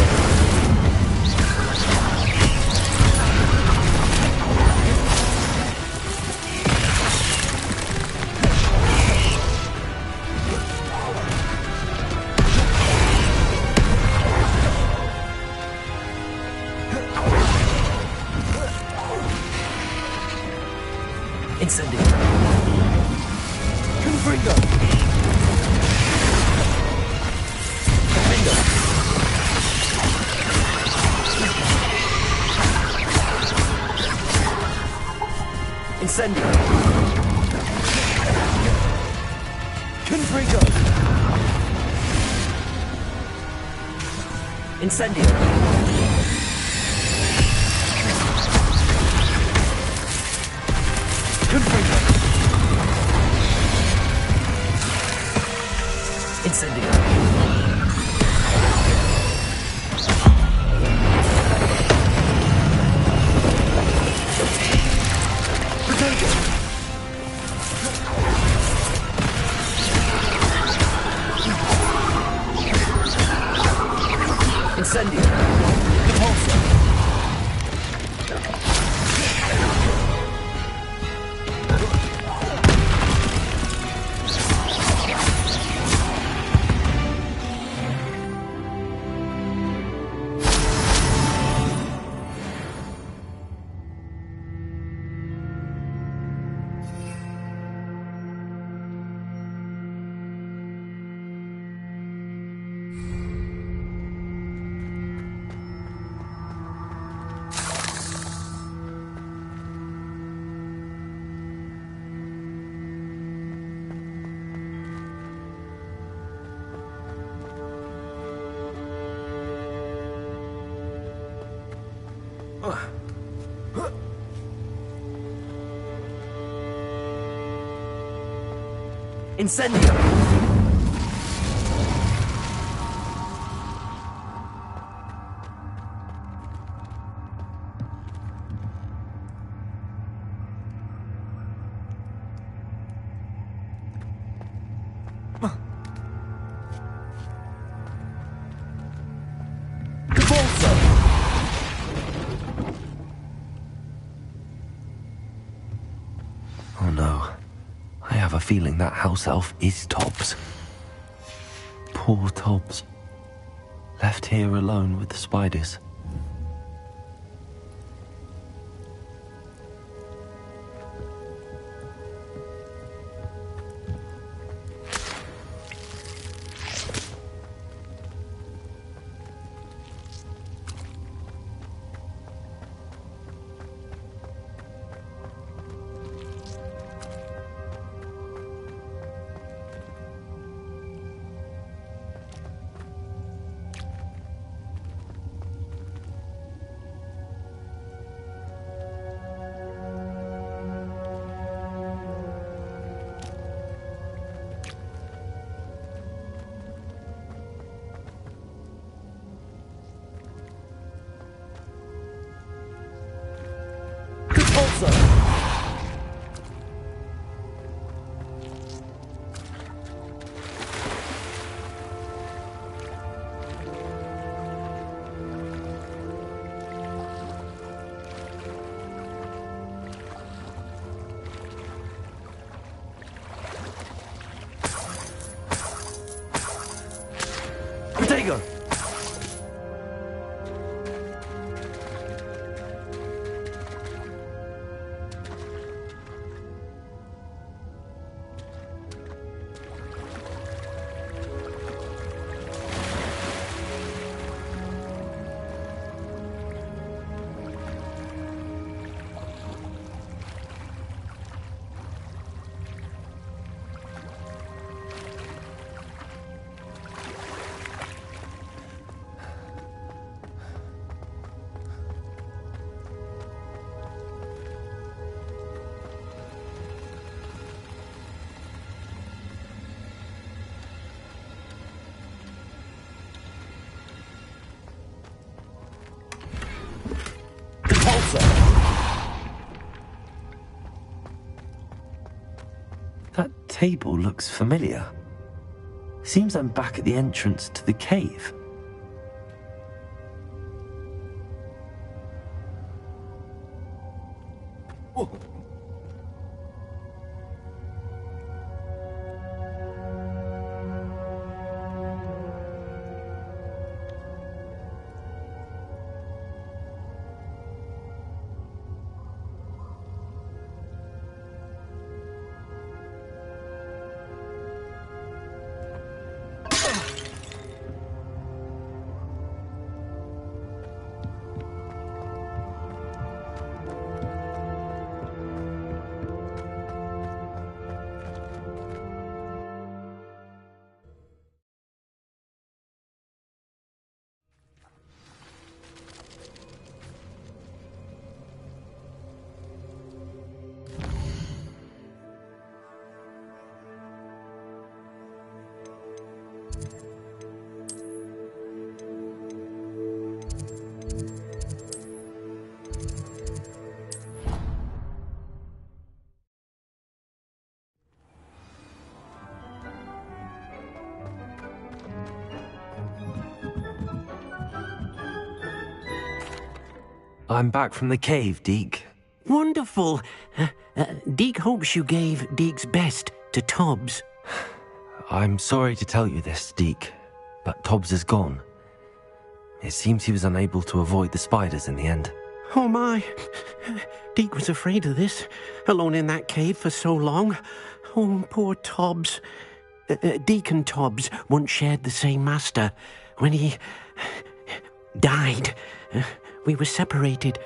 Incendio. Confringo. Confringo. Incendio. Confringo. Incendio. Confringo. Incendio. Potato. Incendio. Repulsor. Incendio. Oh no. I have a feeling that house elf is Tobbs. Poor Tobbs. Left here alone with the spiders. Protego. That table looks familiar. Seems I'm back at the entrance to the cave. I'm back from the cave, Deke. Wonderful. Deke hopes you gave Deke's best to Tobbs. I'm sorry to tell you this, Deke, but Tobbs is gone. It seems he was unable to avoid the spiders in the end. Oh my. Deke was afraid of this, alone in that cave for so long. Oh, poor Tobbs. Deke and Tobbs once shared the same master. When he died, we were separated.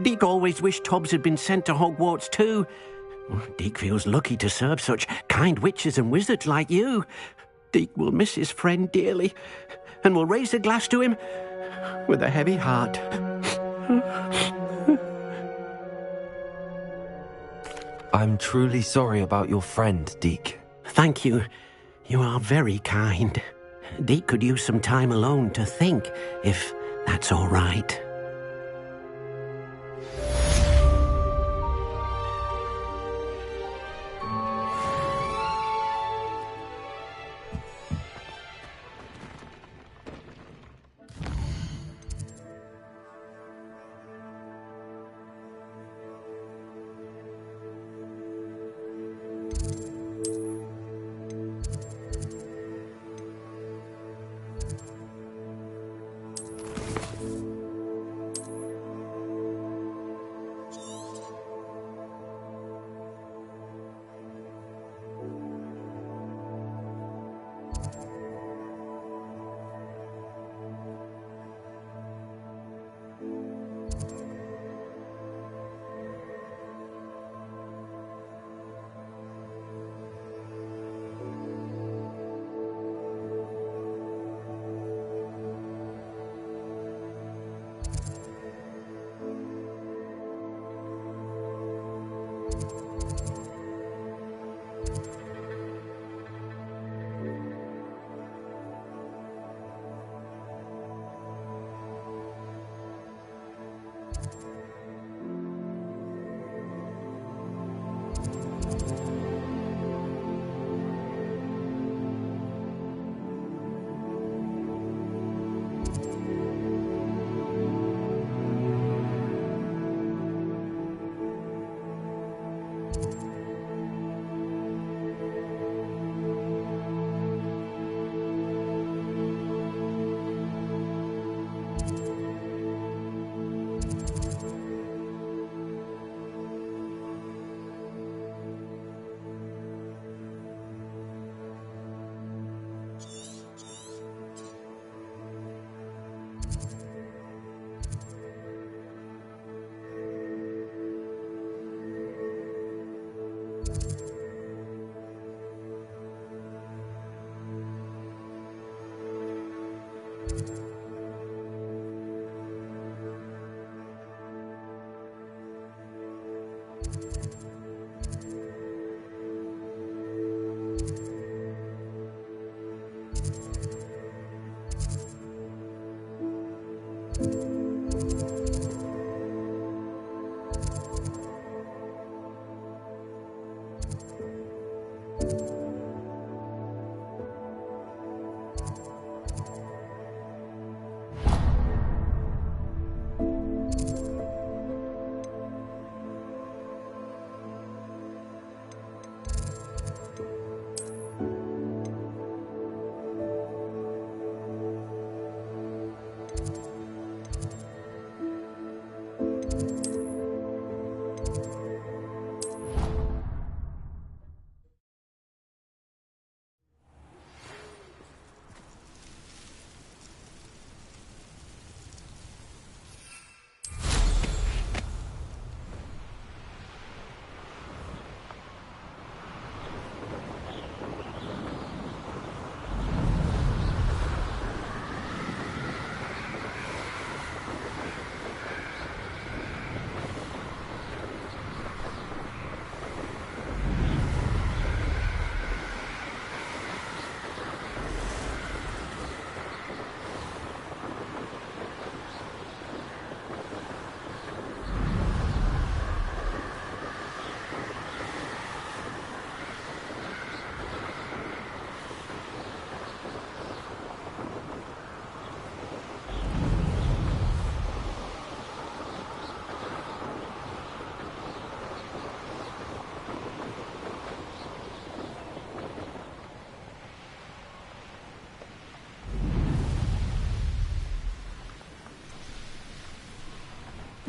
Deke always wished Tobbs had been sent to Hogwarts too. Deke feels lucky to serve such kind witches and wizards like you. Deke will miss his friend dearly, and will raise a glass to him with a heavy heart. I'm truly sorry about your friend, Deke. Thank you. You are very kind. Deke could use some time alone to think, if that's all right.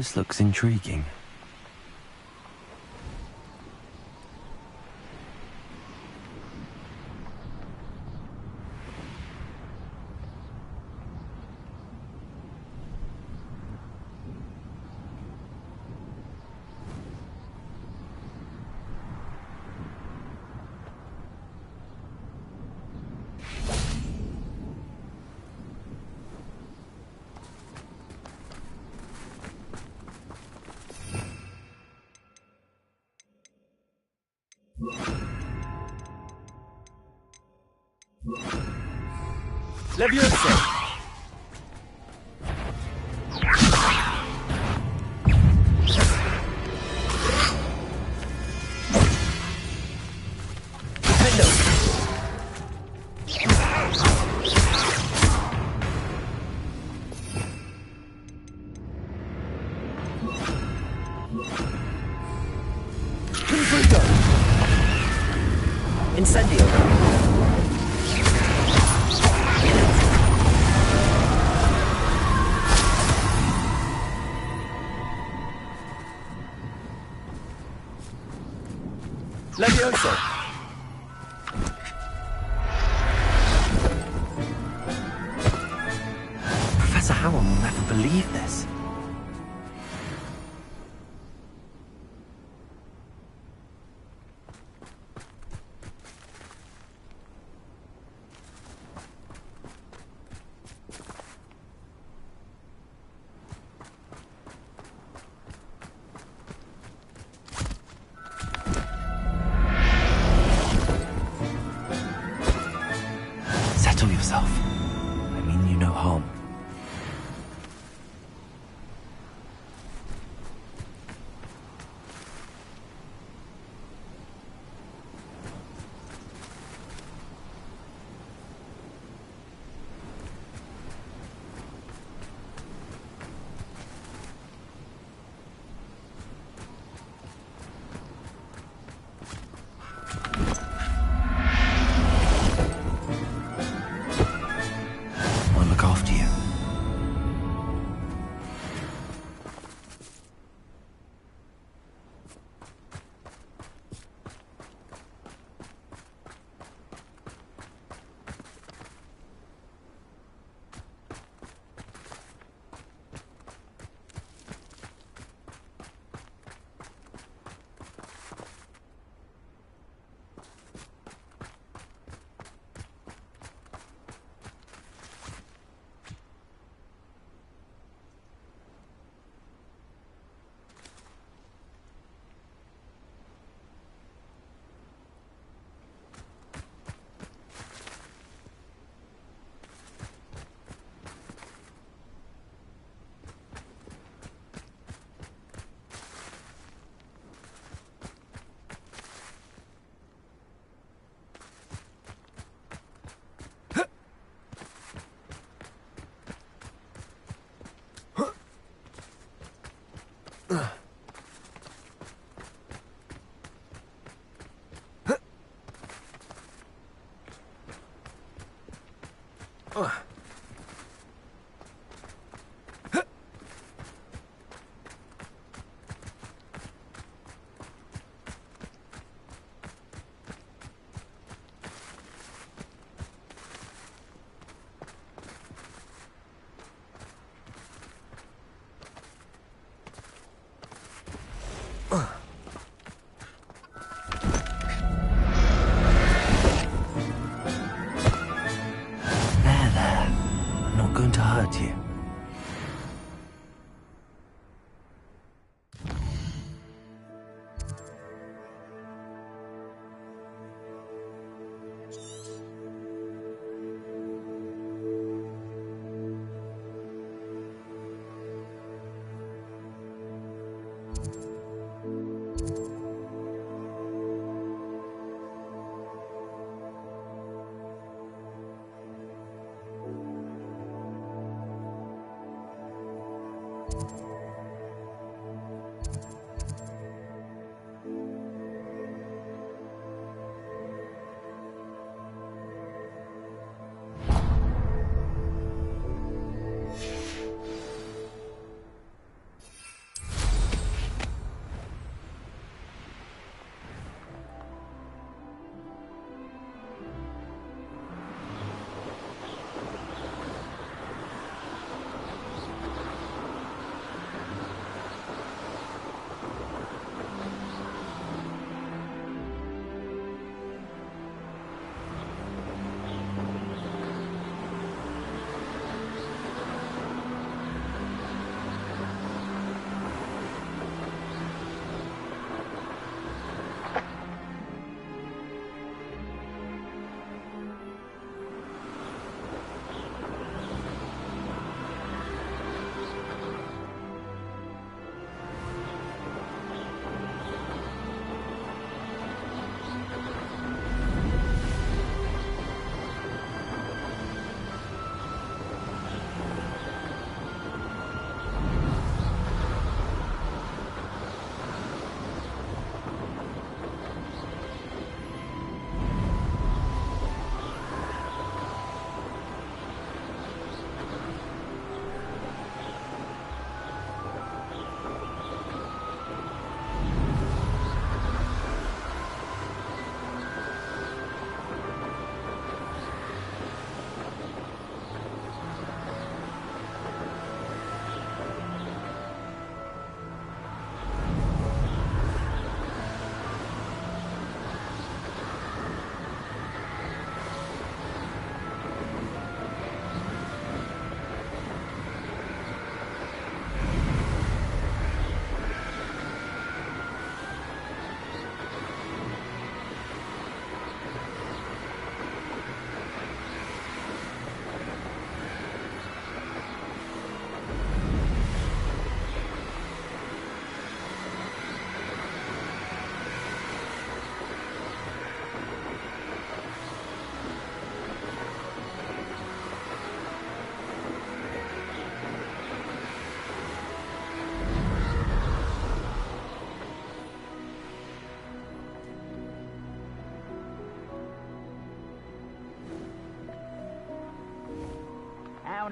This looks intriguing. Leviosa! Incendio! Leviosa! Professor Howell will never believe this. Settle yourself. I mean you no harm. I'll look after you. There. I'm not going to hurt you.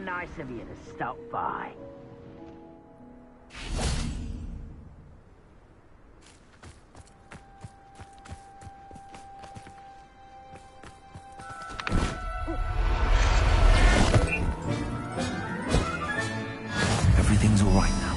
nice of you to stop by. Everything's all right now.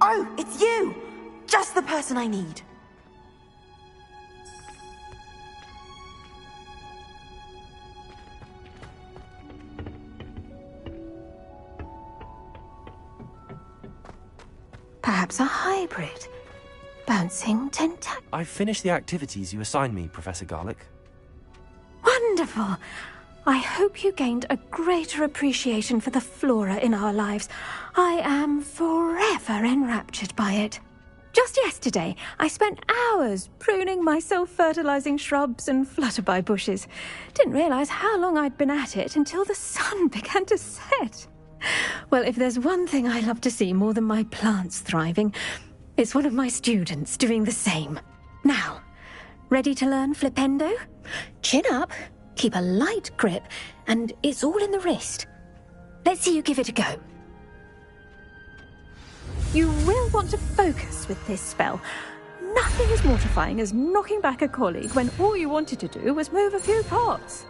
Oh, it's you! Just the person I need. Perhaps a hybrid. Bouncing tentac... I've finished the activities you assigned me, Professor Garlick. Wonderful! I hope you gained a greater appreciation for the flora in our lives. I am forever enraptured by it. Just yesterday, I spent hours pruning my self-fertilizing shrubs and flutterby bushes. Didn't realize how long I'd been at it until the sun began to set. Well, if there's one thing I love to see more than my plants thriving, it's one of my students doing the same. Now, ready to learn flipendo? Chin up, keep a light grip, and it's all in the wrist. Let's see you give it a go. You will want to focus with this spell. Nothing as mortifying as knocking back a colleague when all you wanted to do was move a few pots.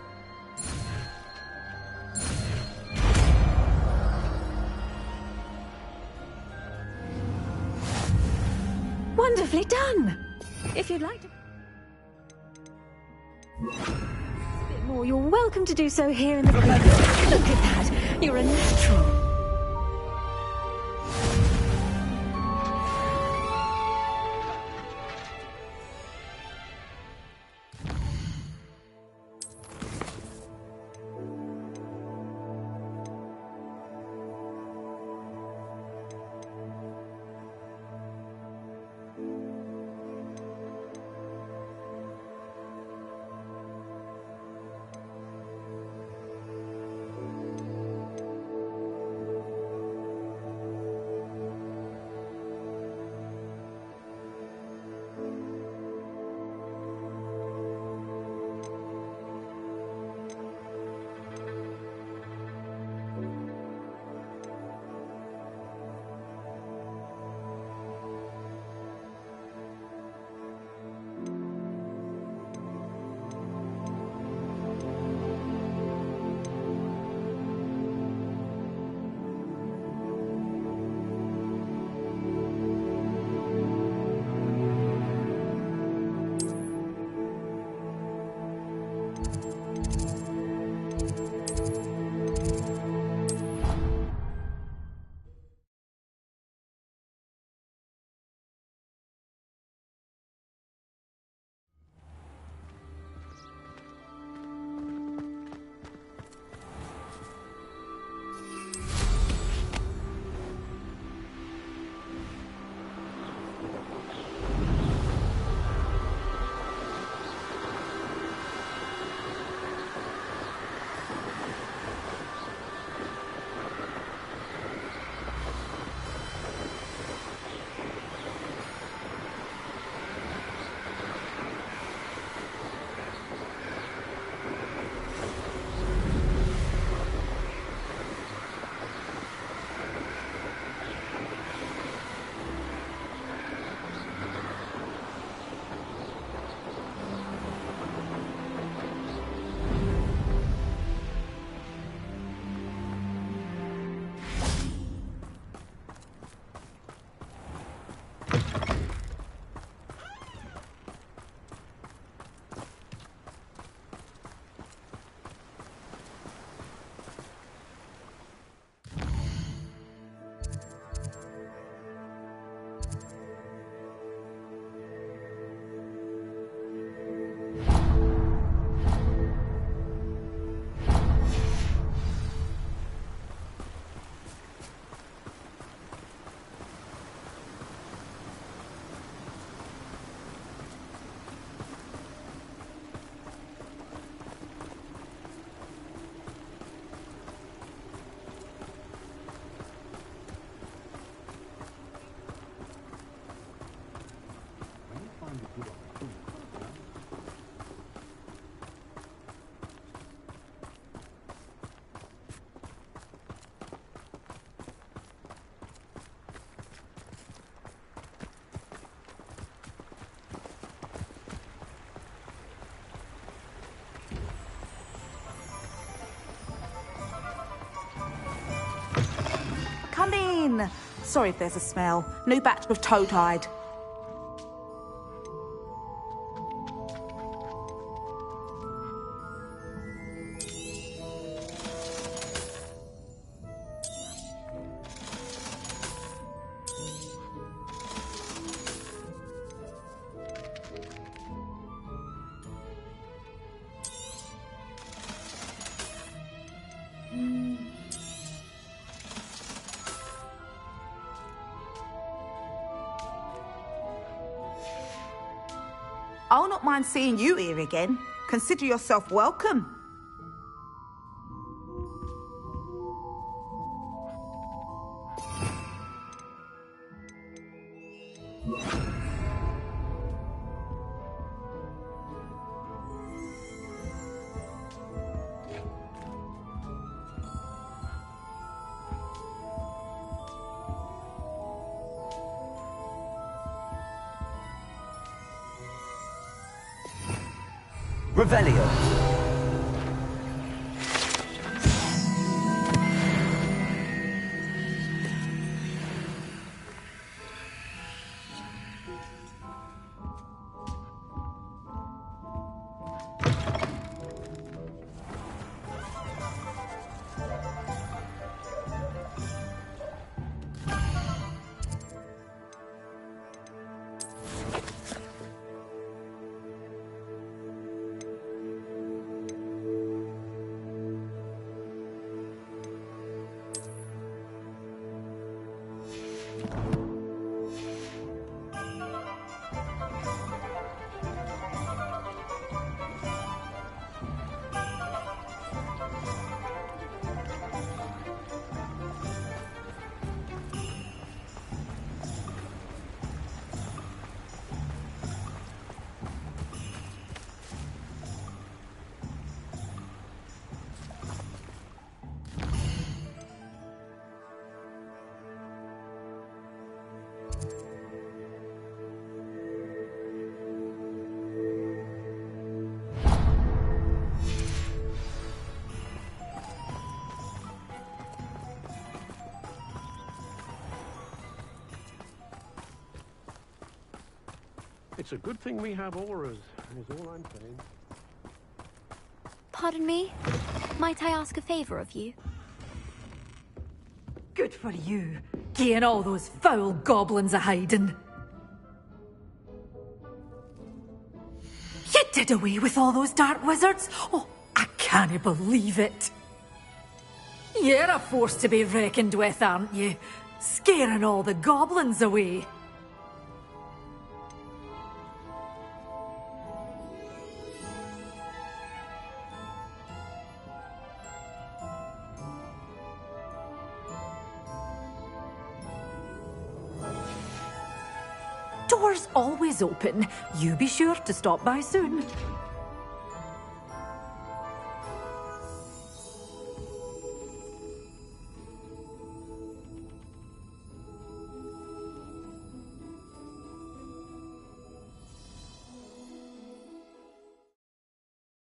Wonderfully done! If you'd like to... a bit more, you're welcome to do so here in the... Look at that! You're a natural. Come in. Sorry if there's a smell. New batch of toe-tied. I'll not mind seeing you here again. Consider yourself welcome. Revelio. It's a good thing we have auras, is all I'm saying. Pardon me? Might I ask a favor of you? Good for you, getting all those foul goblins a hiding. You did away with all those dark wizards? Oh, I can't believe it. You're a force to be reckoned with, aren't you? Scaring all the goblins away. Doors always open. You be sure to stop by soon.